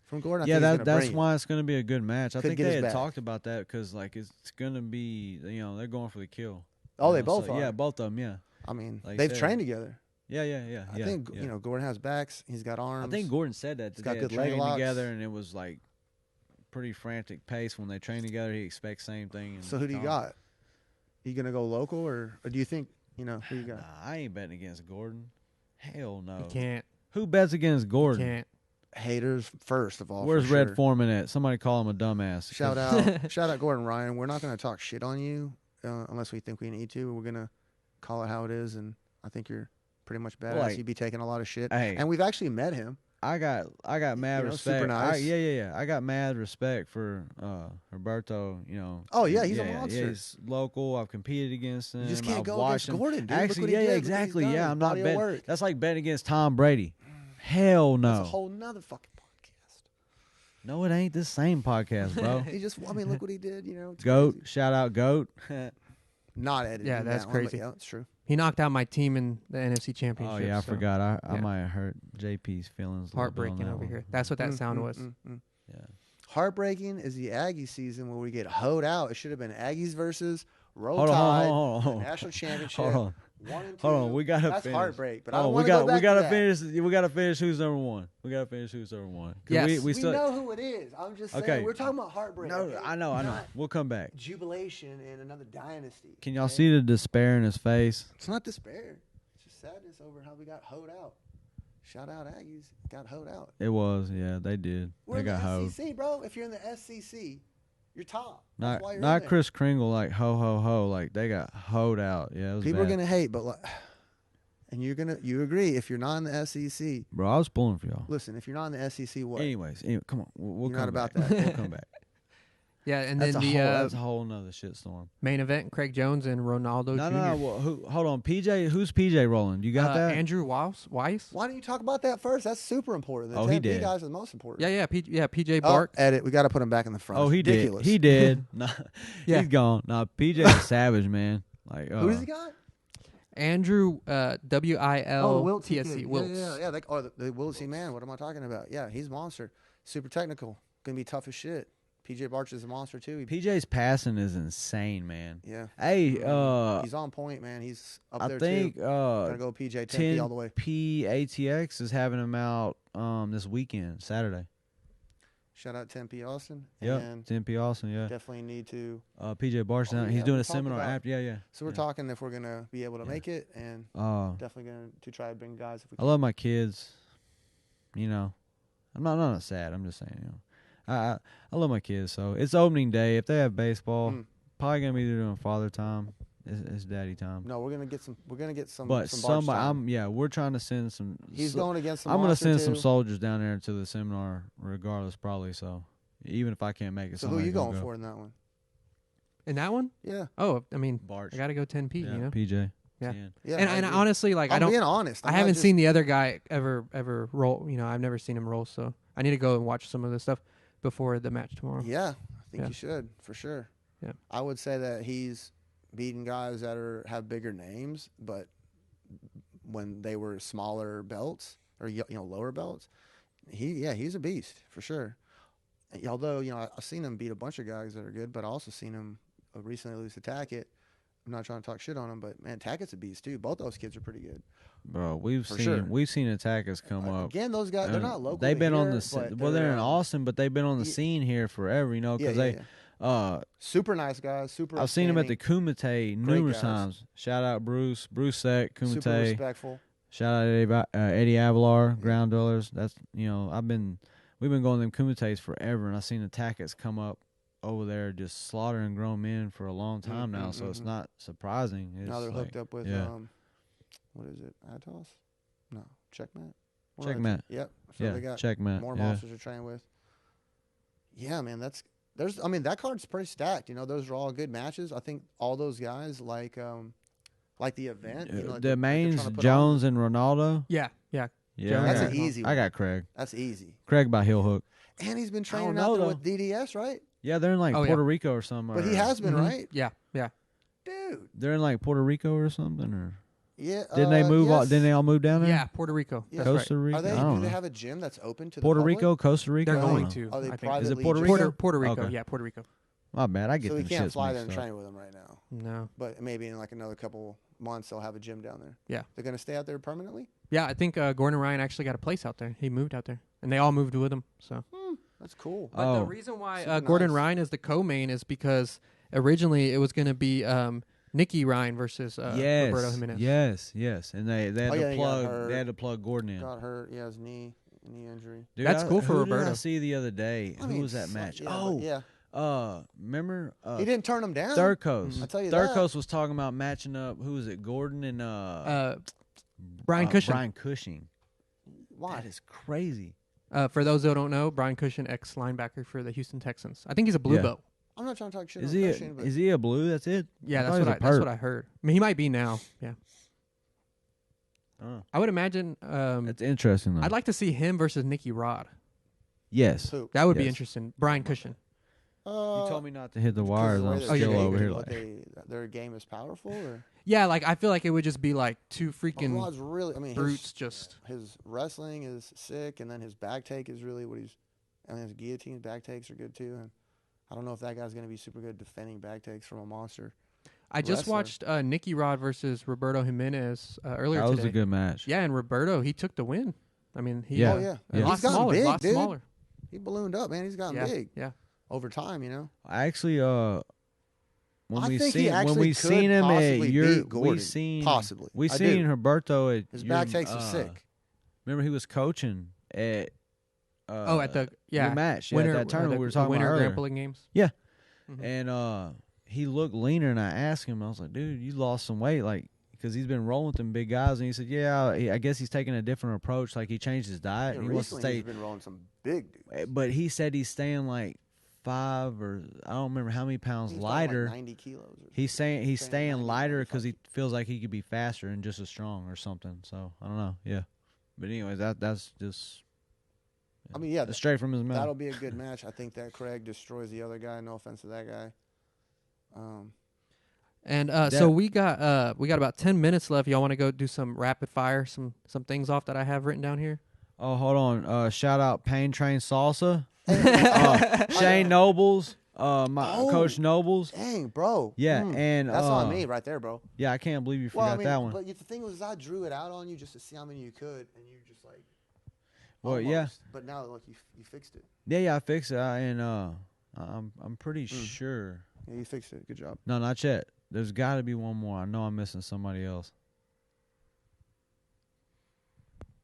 from Gordon. that's why it's going to be a good match. I Could think get they his had back. talked about that because, like, it's going to be, they're going for the kill. Oh, they You know, both so- are. Yeah, both of them, yeah. I mean, Like they've said. trained together. Yeah. I think, Gordon has backs. He's got arms. I think Gordon said that He's got they good had leg trained locks. together, and it was, like, pretty frantic pace. When they train together, he expects same thing. So who do you got? You going to go local, or do you think, who you got? Nah, I ain't betting against Gordon. Hell no. You can't. Who bets against Gordon? Can't. Haters, first of all. Where's for Red sure. Foreman at? Somebody call him a dumbass. Shout out Gordon Ryan. We're not going to talk shit on you unless we think we need to. We're going to call it how it is, and I think you're pretty much badass. Like, You'd be taking a lot of shit. hey. And we've actually met him. I got mad respect. super nice. Yeah. I got mad respect for Roberto. Oh, yeah, he's a Yeah, monster. he's local. I've competed against him. You just can't I've go watched against him. Gordon, dude. Look Actually, what he yeah, did. Look what exactly. he's done. Yeah, I'm not Body of betting. work. That's like betting against Tom Brady. Hell no. That's a whole nother fucking podcast. No, it ain't this same podcast, bro. Look what he did. It's Goat. crazy. Shout out Goat. Not editing. Yeah, that's that one, but crazy. yeah, that's true. He knocked out my team in the NFC Championship. Oh yeah, I so forgot. I yeah. might have hurt JP's feelings. a little bit on Heartbreaking that over one. here. That's what that sound was. Yeah. Heartbreaking is the Aggie season where we get hoed out. It should have been Aggies versus Roll Hold Tide, on. the national championship. Hold on. 1 and 2. Hold on, we gotta That's finish. heartbreak, but I Oh, don't we want to go back gotta to that. finish. We gotta finish who's number one. We gotta finish who's number one. 'Cause Yes. We still, know who it is. I'm just saying. Okay. We're talking about heartbreak. No, okay? I know. Not We'll come back. jubilation and another dynasty. Can y'all okay? see the despair in his face? It's not despair. It's just sadness over how we got hoed out. Shout out Aggies. Got hoed out. It was, yeah, they did. We're They in the got hoed. SEC, bro. If you're in the SEC, you're top. That's why you're in Not there. Chris Kringle like ho ho ho, like they got hoed out. Yeah, it was People are bad. gonna hate, but and you agree if you're not in the SEC. Bro, I was pulling for y'all. Listen, if you're not in the SEC, what? Anyways, come on, we'll You're come not about back. that. We'll come back. Yeah, and That's then that's a the whole nother shitstorm. main event, Craig Jones and Ronaldo No, Jr. no. Well, hold on, PJ. Who's PJ rolling? You got that? Andrew Weiss? Why don't you talk about that first? That's super important. The Oh, he 10P did. guys are the most important. Yeah, PJ Oh, Bark. edit. We got to put him back in the front. Oh, he Ridiculous. did. He did. Nah, Yeah. he's gone. Nah, PJ's a savage, man. Like, Who does he got? Andrew Wiltsc. kid. Wilts. Yeah. The Wiltsy man. What am I talking about? Yeah, he's a monster. Super technical. Gonna be tough as shit. PJ Barch is a monster too. PJ's passing is insane, man. Yeah. Hey, He's on point, man. He's up I there think too. Gotta go PJ 10P all the way. 10P ATX is having him out this weekend, Saturday. Shout out Tempe Austin. Yep, And Tempe Austin, yeah. definitely need to. PJ Barsh down. He's doing a seminar after. Yeah. So we're talking if we're gonna be able to make it, and definitely gonna to try to bring guys if we can. I love my kids. You know, I'm not sad. I'm just saying, you know, I love my kids. So it's opening day. If they have baseball, probably gonna be doing father time. It's daddy time. No, we're gonna get some. We're gonna get some. But some somebody, we're trying to send some. He's going against. Some I'm gonna send too. some soldiers down there to the seminar, regardless, probably. So even if I can't make it, so who are you going for in that one? In that one? Yeah. Oh, I mean, Barch. I got to go 10P, you know? PJ. Yeah. 10. Yeah. And honestly, like, I'm being honest. I haven't seen the other guy ever roll. You know, I've never seen him roll, so I need to go and watch some of this stuff before the match tomorrow. Yeah. I think you should, for sure. Yeah. I would say that he's beating guys that have bigger names, but when they were smaller belts or, you know, lower belts, he's a beast, for sure. Although, you know, I've seen him beat a bunch of guys that are good, but I also seen him recently lose to Tackett. I'm not trying to talk shit on him, but man, Tackett's a beast too. Both those kids are pretty good. Bro, we've seen attackers come up. Again, those guys, they're not local. They've been here, on the they're in Austin, but they've been on the scene here forever, you know, because super nice guys, I've seen him at the Kumite numerous times. Shout out Bruce Seck, Kumite. Super respectful. Shout out Eddie Avalar, Ground Dwellers. That's, you know, we've been going to them Kumites forever, and I've seen the Tackets come up over there just slaughtering grown men for a long time now, so it's not surprising. It's now they're like, hooked up with what is it? Atos? No, Checkmate. Checkmate. Yep. So they got Checkmate. more monsters to train with. Yeah, man, that card's pretty stacked. You know, those are all good matches. I think all those guys like the event. You know, like the mains, Jones and Ronaldo. Yeah. That's an easy one. I got Craig. That's easy. Craig by Heel Hook. And he's been training out there with DDS, right? Yeah, they're in like Puerto Rico or something. But he has been, right? Yeah. Dude. They're in like Puerto Rico or something, or didn't they move? Yes. Didn't they all move down there? Yeah, Puerto Rico. Yes. Costa Rica. Do they have a gym that's open to Puerto the public? Rico, Costa Rica? They're going to. Are they I think. privately? Is it Puerto Rico? Puerto Rico. Okay. Yeah, Puerto Rico. My bad. I get so them we can't shits fly there and mixed up. train with them right now. No. But maybe in like another couple months they'll have a gym down there. Yeah. They're gonna stay out there permanently? Yeah, I think Gordon Ryan actually got a place out there. He moved out there, and they all moved with him. So that's cool. But the reason why Gordon Ryan is the co-main is because originally it was going to be Nicky Ryan versus Roberto Jimenez. Yes, and they had to plug Gordon in. Got hurt. Yeah, his knee injury. Dude, That's cool for who Roberto. Did I see the other day? Who was that match? Remember? He didn't turn him down. Third Coast. I tell you Third that. Coast was talking about matching up. Who was it? Gordon and Brian Cushing. Brian Cushing. Why? That is crazy. For those who don't know, Brian Cushing, ex-linebacker for the Houston Texans. I think he's a blue belt. I'm not trying to talk shit. Is he a blue? That's it. Yeah, that's what I heard. I mean, he might be now. Yeah. I would imagine. That's interesting, though. I'd like to see him versus Nicky Rod. Yes. That would be interesting. Brian Cushing. You told me not to hit the wires. I'm still over here. Their game is powerful, or yeah, like I feel like it would just be like two freaking Rod's really. I mean, brutes. His wrestling is sick, and then his back take is really what he's. I mean, his guillotine back takes are good too, and I don't know if that guy's going to be super good defending back takes from a monster. I just watched Nicky Rod versus Roberto Jimenez earlier today. That was a good match. Yeah, and Roberto, he took the win. I mean, he's gotten big, dude. Smaller. He ballooned up, man. He's gotten big. Yeah. Over time, you know. I actually, when we seen him at we seen Roberto at his back takes are sick. Remember he was coaching at at the match winter, that tournament we were talking about earlier. Winter Grappling games. Yeah, mm-hmm. And he looked leaner, and I asked him, I was like, dude, you lost some weight, like, because he's been rolling with them big guys, and he said, yeah, I guess he's taking a different approach, like he changed his diet. Yeah, and he wants to stay. He's been rolling some big dudes. But he said he's staying like 5 or I don't remember how many pounds lighter. Like 90 kilos. He's staying lighter because he feels like he could be faster and just as strong or something. So I don't know. Yeah, but anyways, that's just. I mean, yeah, straight from his mouth. That'll be a good match. I think that Craig destroys the other guy. No offense to that guy. So we got about 10 minutes left. Y'all want to go do some rapid fire, some things off that I have written down here? Oh, hold on. Shout out Pain Train Salsa. Shane Nobles. Coach Nobles. Dang, bro. Yeah, and that's on me right there, bro. Yeah, I can't believe you forgot that one. But the thing was, I drew it out on you just to see how many you could, and you just like. Well, yeah. Almost. But now, look, you fixed it. Yeah, I fixed it, I'm pretty sure. Yeah, you fixed it. Good job. No, not yet. There's got to be one more. I know I'm missing somebody else.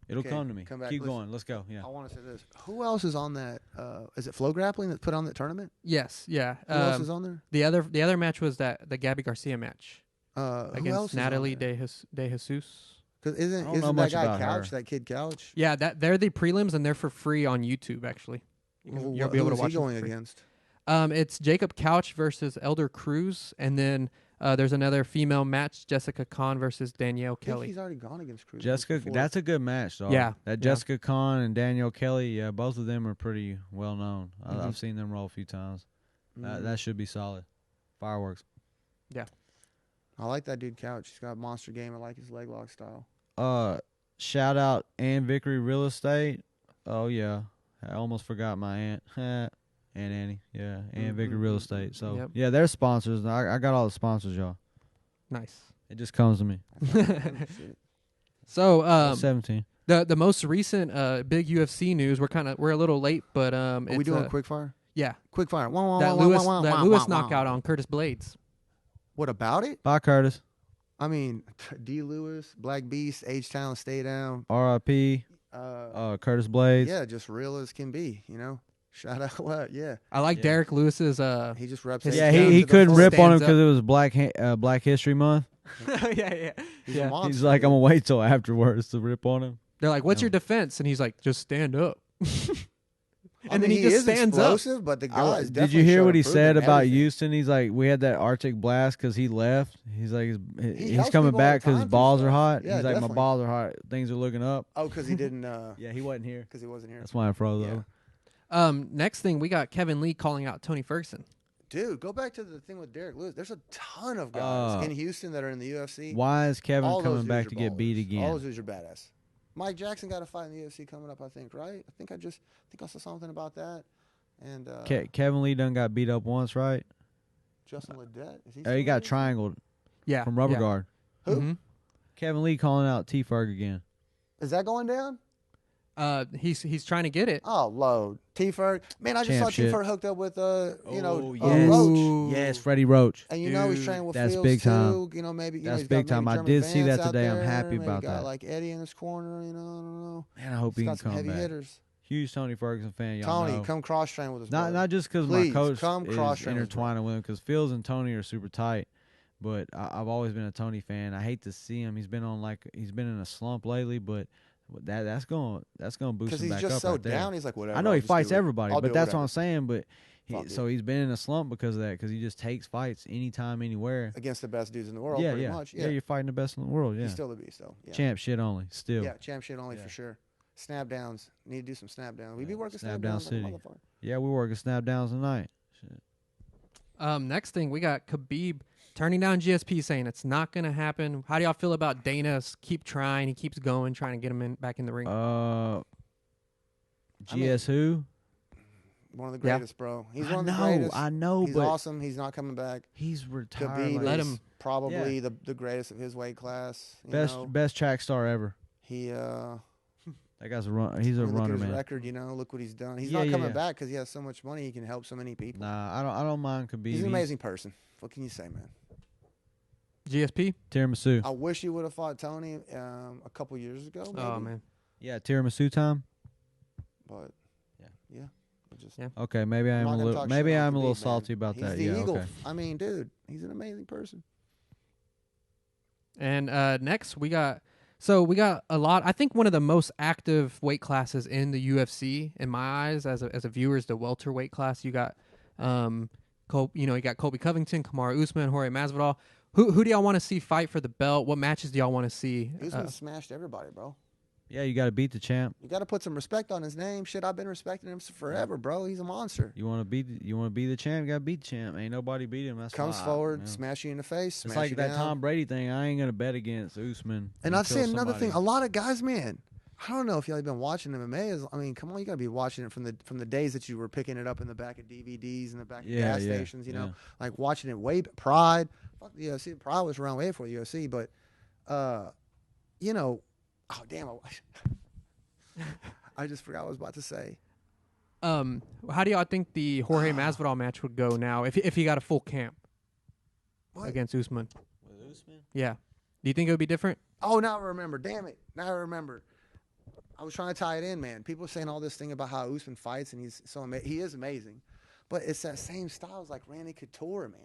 It'll come to me. Come back. Keep going. Let's go. Yeah. I want to say this. Who else is on that? Is it Flow Grappling that's put on that tournament? Yes, yeah. Who else is on there? The other match was the Gabby Garcia match Who else against is Natalie on there? De Jesus. Because I don't know isn't much that guy about Couch, her. that kid Couch? Yeah, they're the prelims and they're for free on YouTube. Actually, you'll be able to watch. Who is he going them for free. against? It's Jacob Couch versus Elder Cruz, and then there's another female match, Jessica Kahn versus Danielle I think Kelly. he's already gone against Cruz. Jessica, before. that's a good match, though. Yeah, That yeah. Jessica Kahn and Danielle Kelly, yeah, both of them are pretty well known. Mhm. I've seen them roll a few times. That should be solid. Fireworks. I like that dude Couch. He's got a monster game. I like his leg lock style. Shout out Ann Vickery Real Estate. Oh yeah, I almost forgot my aunt. Aunt Annie. Yeah, Ann Vickery Real Estate. So Yep. yeah, they're sponsors. I got all the sponsors, y'all. Nice. It just comes to me. So 17. the most recent big UFC news, we're a little late, but Are we doing quick fire? Yeah, Quick fire. that Lewis knockout on Curtis Blades. What about it? Bye, Curtis. I mean, D. Lewis, Black Beast, H-Town, Stay Down. R.I.P. Curtis Blades. Yeah, just real as can be, you know? Shout out, what? Yeah. I like Yeah. Derek Lewis's. He just reps His- it. Yeah, down he to the couldn't full rip on him stands because it was Black History Month. yeah. He's Yeah. a monster. He's like, I'm dude. gonna wait till afterwards to rip on him. They're like, "What's No. your defense?" And he's like, "Just stand up." I And then mean, he just is stands up. explosive, but the guy is Did you hear definitely what he showed said improvement in about everything. Houston? He's like, we had that Arctic blast because he left. He's like, he's helps coming people all back the because his time through balls are stuff. hot. Yeah, He's like, my definitely. balls are hot. Things are looking up. Oh, because he didn't. Yeah, he wasn't here. Because he wasn't here. That's why I froze Yeah. over. Next thing, we got Kevin Lee calling out Tony Ferguson. Dude, go back to the thing with Derek Lewis. There's a ton of guys Uh, in Houston that are in the UFC. Why is Kevin All those coming dudes back are to get beat ballers. All again? those dudes are badass. Mike Jackson got a fight in the UFC coming up, I think, right? I think I saw something about that. And Kevin Lee done got beat up once, right? Justin Ledet, is he? He still got in? triangled Yeah, from Rubber yeah. Guard. Who? Mhm. Kevin Lee calling out T Ferg again. Is that going down? He's trying to get it. Oh, load. T-Ferg. Man, I just Champ saw shit. T-Ferg hooked up with, yes. Roach. Ooh. Yes, Freddie Roach. And you know he's Dude, training with that's Fields big time. too. You know, maybe That's he's got big time. maybe I German did see that Vance out today. I'm there, happy maybe about got that. like Eddie in his corner. You know, I don't know. Man, I hope he He's can got some come heavy back. hitters. Huge Tony Ferguson fan, y'all Tony, know. come cross train with us. Not brother. not just because my Please, coach come is cross-train with us, intertwining with him, because Fields and Tony are super tight. But I've always been a Tony fan. I hate to see him. He's been in a slump lately, but that's going to boost Because him he's back just up so right there. down. He's like, whatever. I know I'll he just fights do it. everybody, I'll but do that's what whatever. I'm saying. But Fuck so it. he's been in a slump because of that, because he just takes fights anytime, anywhere. Against the best dudes in the world, Yeah, pretty yeah, much. yeah. Yeah, You're fighting the best in the world. Yeah, he's still the beast, though. Yeah. champ shit only. Still, Yeah, champ shit only Yeah. for sure. Snap downs. Need to do some snap downs. We be Yeah, working snap snap down downs like a city. motherfucker. yeah. We working snap downs tonight. Shit. Next thing, we got Khabib turning down GSP, saying it's not going to happen. How do y'all feel about Dana's keep trying? He keeps going, trying to get him back in the ring. GS who? One of the Yeah. greatest, bro. He's I one of the know, greatest. I know, He's but awesome. He's not coming back. he's retired. Khabib like, Let is him- probably the greatest of his weight class. You best know? best track star ever. He That guy's a run. He's a look runner, at his man. record. You know, look what he's done. He's Yeah, not yeah, coming yeah. back because he has so much money. He can help so many people. Nah, I don't mind Khabib. He's an amazing person. What can you say, man? GSP? Tiramisu. I wish he would have fought Tony a couple years ago. Maybe, Oh, man. Yeah, tiramisu time. But Yeah. yeah. it just- Yeah. Okay, maybe I'm I'm not a gonna little talk maybe shit on I'm a little Khabib, man. salty about He's that. the Yeah, Eagle. okay. I mean, dude, he's an amazing person. And next, we got a lot. I think one of the most active weight classes in the UFC, in my eyes, as a viewer, is the welterweight class. You got, you got Colby Covington, Kamaru Usman, Jorge Masvidal. Who do y'all want to see fight for the belt? What matches do y'all want to see? Usman smashed everybody, bro. Yeah, you got to beat the champ. You got to put some respect on his name. Shit, I've been respecting him forever, bro. He's a monster. You want to be the champ. You got to beat the champ. Ain't nobody beat him. That's Comes why, forward, yeah. smash you in the face, It's smash like you that down. Tom Brady thing. I ain't gonna bet against Usman. And I've until seen another thing. somebody- A lot of guys, man. I don't know if y'all have been watching MMA. I mean, come on, you got to be watching it from the days that you were picking it up in the back of DVDs in the back of Yeah, gas yeah, stations. You know, yeah. like watching it way Pride. Fuck the UFC. Pride was around way before the UFC, but oh damn, I just forgot what I was about to say. How do y'all think the Jorge Masvidal match would go now if he got a full camp against Usman? With Usman? Yeah. Do you think it would be different? Oh, now I remember. Damn it. Now I remember. I was trying to tie it in, man. People are saying all this thing about how Usman fights, and he's so he is amazing. But it's that same style as like Randy Couture, man.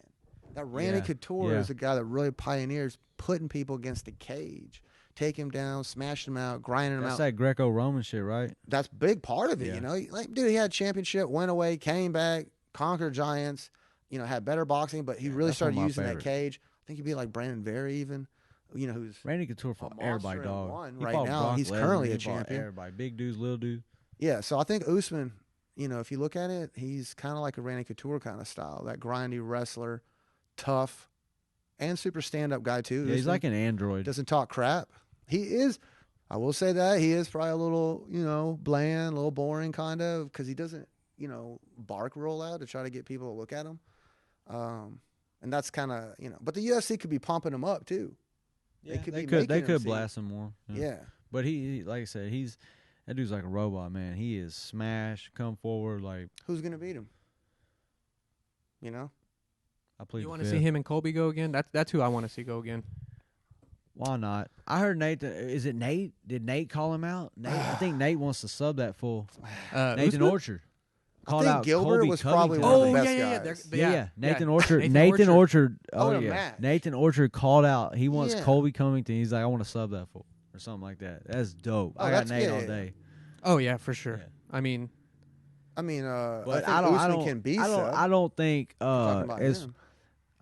That Randy Couture is a guy that really pioneers putting people against the cage, take him down, smash him out, grinding him out. That's that Greco-Roman shit, right? That's a big part of it, you know. Like, dude, he had a championship, went away, came back, conquered giants, you know, had better boxing, but he really started using that cage. I think he'd be like Brandon Vera even. You know, who's Randy Couture fought everybody, dog. Right now, he's currently a champion. Everybody, big dudes, little dudes. Yeah, so I think Usman, you know, if you look at it, he's kind of like a Randy Couture kind of style, that grindy wrestler, tough, and super stand-up guy too. Yeah, he's like an android. Doesn't talk crap. He is. I will say that he is probably a little, you know, bland, a little boring, kind of, because he doesn't, you know, bark roll out to try to get people to look at him. And that's kind of, you know, but the UFC could be pumping him up too. Yeah, they could blast him more. Yeah. But he, like I said, that dude's like a robot, man. He is smash, come forward, like. Who's gonna beat him? You know. You want to see him and Colby go again? That's who I want to see go again. Why not? I heard Nate. Is it Nate? Did Nate call him out? Nate, I think Nate wants to sub that fool. Nathan Orchard. I think Gilbert was probably one of the best guys. Yeah. Nathan Orchard. Nathan Orchard. Oh, yeah. Nathan Orchard called out. He wants Colby Covington. He's like, I want to sub that fool or something like that. That's dope. I got Nate all day. Oh yeah, for sure. Yeah. I mean, but I don't can be. I don't think it's.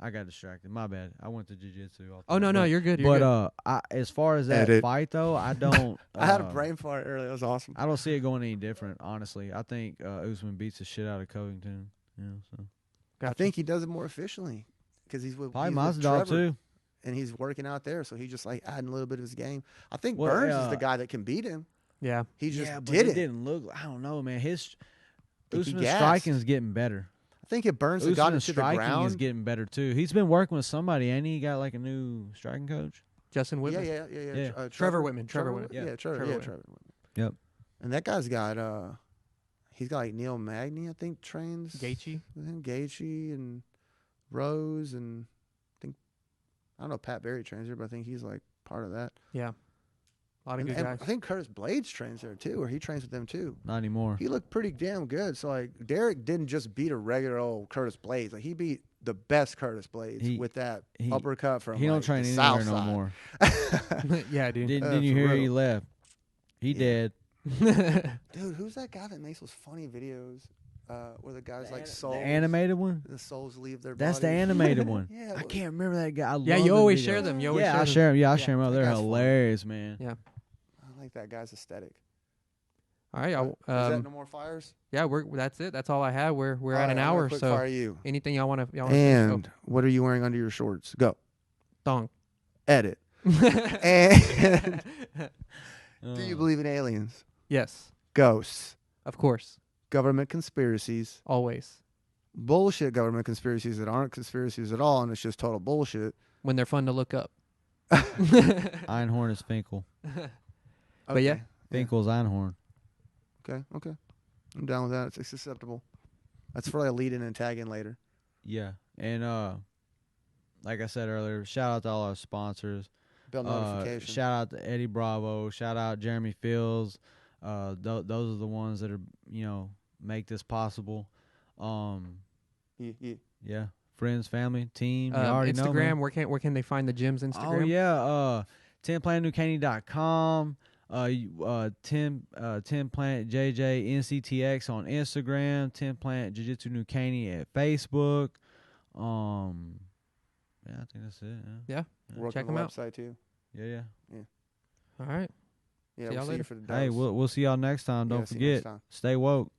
I got distracted. My bad. I went to jiu-jitsu. Oh no, you're good. As far as that fight though, I don't. I had a brain fart earlier. It was awesome. I don't see it going any different. Honestly, I think Usman beats the shit out of Covington. You know, so I think he does it more efficiently because he's with Masvidal too, and he's working out there, so he's just like adding a little bit of his game. I think Burns is the guy that can beat him. Yeah, he just did it. It didn't look. I don't know, man. Usman's striking is getting better. I think if Burns had gotten to the ground, striking is getting better too. He's been working with somebody, ain't he? Got like a new striking coach, Justin Whitman. Yeah. Trevor Whitman. Yeah, Trevor Whitman. Yep. And that guy's got he's got like Neil Magny, I think, trains Gaethje with him. Gaethje and Rose, and I don't know if Pat Barry trains there, but I think he's like part of that. Yeah. A lot of good guys. I think Curtis Blades trains there too, or he trains with them too. Not anymore. He looked pretty damn good. So like Derek didn't just beat a regular old Curtis Blades. Like he beat the best Curtis Blades with that uppercut from he don't train anywhere no more. Yeah, dude. Didn't you hear he left? He dead. Dude, who's that guy that makes those funny videos where the guy's like souls? The animated one? The souls leave their That's body. The animated one. Yeah, I can't remember that guy. You always share them. I share them. Yeah, I share them out. They're hilarious, man. Yeah. I like that guy's aesthetic. All right, is that no more fires? Yeah, that's it. That's all I have. We're at an hour, so fire you. Anything y'all want to? And what are you wearing under your shorts? Go. Thong. Edit. And do you believe in aliens? Yes. Ghosts. Of course. Government conspiracies. Always. Bullshit government conspiracies that aren't conspiracies at all, and it's just total bullshit. When they're fun to look up. Einhorn is Finkel. But yeah. Finkel's Einhorn. Okay. I'm down with that. It's acceptable. That's for like a lead-in and tag-in later. Yeah. And like I said earlier, shout out to all our sponsors. Bell notification. Shout out to Eddie Bravo. Shout out Jeremy Fields. Those are the ones that are, make this possible. Yeah. Friends, family, team. You already know. Instagram. Where can they find the gym's Instagram? Oh yeah. TimPlanetNewCaney.com. 10 Planet JJ NCTX on Instagram. 10 Planet Jiu-Jitsu New Caney at Facebook. Yeah, I think that's it. Yeah. Check them out. Website too. Yeah. All right. Yeah, we'll see you for the dose. Hey, we'll see y'all next time. Don't forget, stay woke.